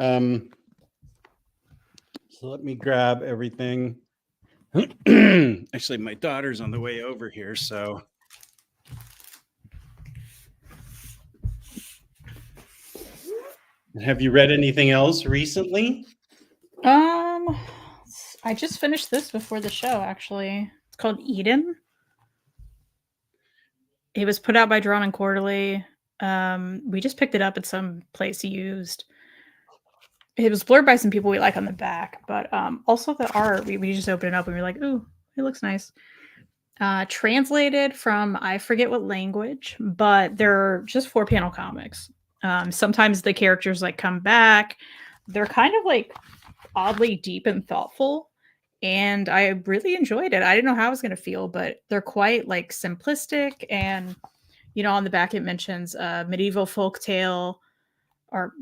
Speaker 2: So let me grab everything. Actually, my daughter's on the way over here, so. Have you read anything else recently?
Speaker 3: I just finished this before the show, actually. It's called Eden. It was put out by Drawn and Quarterly. We just picked it up at some place used. It was blurred by some people we like on the back, but also the art, we just opened it up and we were like, ooh, it looks nice. Translated from I forget what language, but they're just 4-panel comics. Sometimes the characters like come back. They're kind of like oddly deep and thoughtful, and I really enjoyed it. I didn't know how I was going to feel, but they're quite like simplistic, and you know, on the back it mentions medieval folktale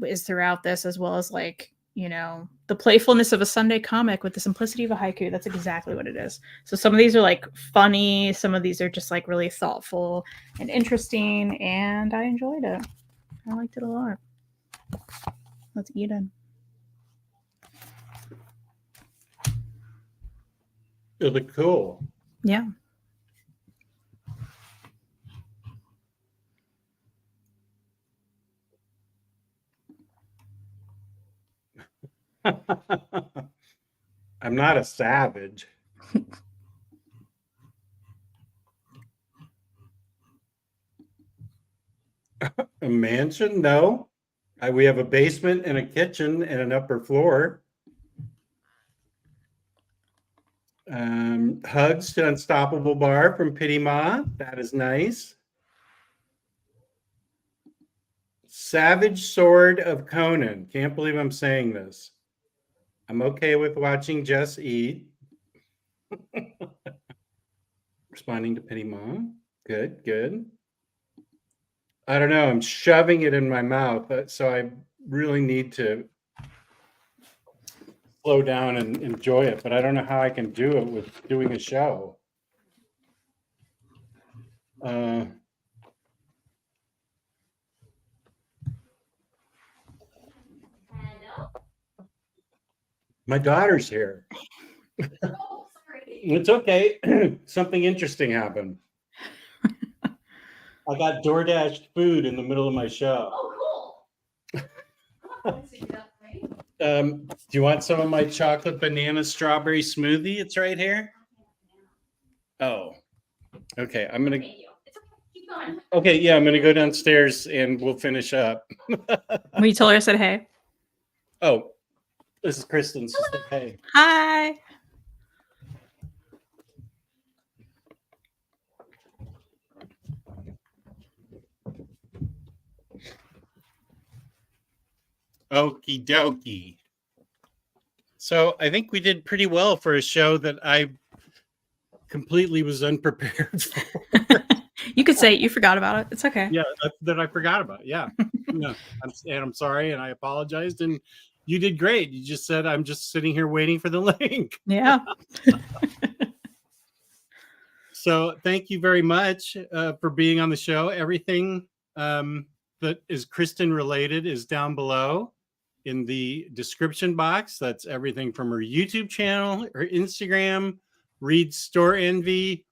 Speaker 3: is throughout this, as well as like, you know, the playfulness of a Sunday comic with the simplicity of a haiku. That's exactly what it is. So some of these are like funny, some of these are just like really thoughtful and interesting, and I enjoyed it. I liked it a lot. Let's eat it.
Speaker 2: It looked cool.
Speaker 3: Yeah.
Speaker 2: I'm not a savage. A mansion? No. We have a basement and a kitchen and an upper floor. Hugs to Unstoppable Bar from Pity Ma. That is nice. Savage Sword of Conan. Can't believe I'm saying this. I'm okay with watching Jess eat. Responding to Pity Ma. Good, good. I don't know. I'm shoving it in my mouth, so I really need to slow down and enjoy it, but I don't know how I can do it with doing a show. My daughter's here.
Speaker 5: Oh, sorry.
Speaker 2: It's okay. Something interesting happened. I got DoorDashed food in the middle of my show.
Speaker 5: Oh, cool.
Speaker 2: Do you want some of my chocolate banana strawberry smoothie? It's right here. Oh, okay. I'm gonna.
Speaker 5: Thank you. It's okay. Keep going.
Speaker 2: Okay, yeah, I'm gonna go downstairs and we'll finish up.
Speaker 3: Will you tell her I said hey?
Speaker 2: Oh, this is Kristen. She said, hey.
Speaker 3: Hi.
Speaker 2: Okie dokie. So I think we did pretty well for a show that I completely was unprepared for.
Speaker 3: You could say it. You forgot about it. It's okay.
Speaker 2: Yeah, that I forgot about. Yeah. No, I'm sorry and I apologized. And you did great. You just said, I'm just sitting here waiting for the link.
Speaker 3: Yeah.
Speaker 2: So thank you very much for being on the show. Everything that is Kristen related is down below in the description box. That's everything from her YouTube channel, her Instagram, Read Store Envy.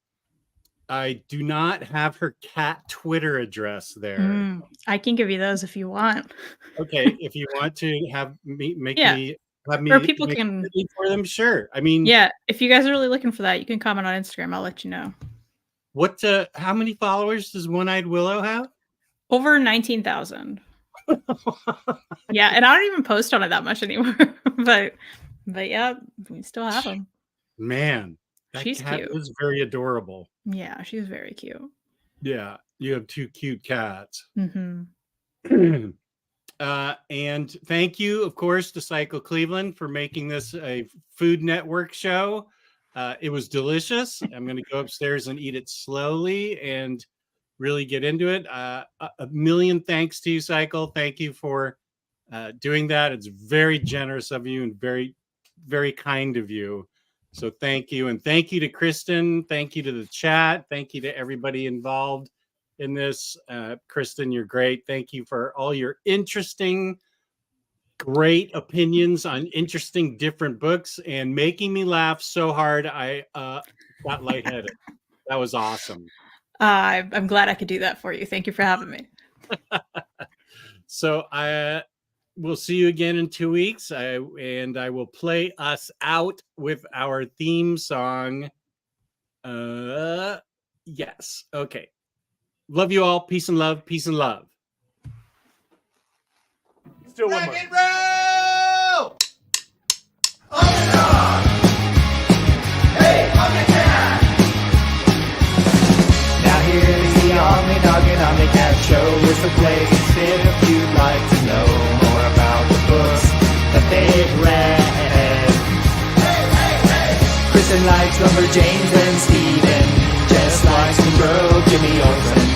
Speaker 2: I do not have her cat Twitter address there.
Speaker 3: I can give you those if you want.
Speaker 2: Okay, if you want to have me make
Speaker 3: Yeah.
Speaker 2: me have me
Speaker 3: Or people
Speaker 2: make
Speaker 3: can-
Speaker 2: it for them, sure. I mean,
Speaker 3: Yeah, if you guys are really looking for that, you can comment on Instagram. I'll let you know.
Speaker 2: what? How many followers does One-Eyed Willow have?
Speaker 3: Over 19,000. Yeah, and I don't even post on it that much anymore. but yeah, we still have them.
Speaker 2: Man, that
Speaker 3: She's
Speaker 2: cat
Speaker 3: cute.
Speaker 2: is very adorable.
Speaker 3: Yeah, she's very cute.
Speaker 2: Yeah, you have two cute cats.
Speaker 3: Mm-hmm.
Speaker 2: And thank you, of course, to Cycle Cleveland for making this a Food Network show. It was delicious. I'm going to go upstairs and eat it slowly and really get into it. A million thanks to you, Cycle. Thank you for doing that. It's very generous of you and very, very kind of you. So thank you. And thank you to Kristen. Thank you to the chat. Thank you to everybody involved in this. Kristen, you're great. Thank you for all your interesting, great opinions on interesting different books and making me laugh so hard I got lightheaded. That was awesome.
Speaker 3: I'm glad I could do that for you. Thank you for having me.
Speaker 2: So I will see you again in 2 weeks. And I will play us out with our theme song. Yes. Okay. Love you all. Peace and love. Peace and love.
Speaker 4: Still one
Speaker 1: Rock
Speaker 4: more.
Speaker 1: and roll! OmniDog! Hey, OmniCat! Now here's the OmniDog and OmniCat show. It's the place if you'd like to know more about the books that they've read. Hey, hey, hey! Kristen likes Lumberjanes and Steven just likes to grow Jimmy Olsen.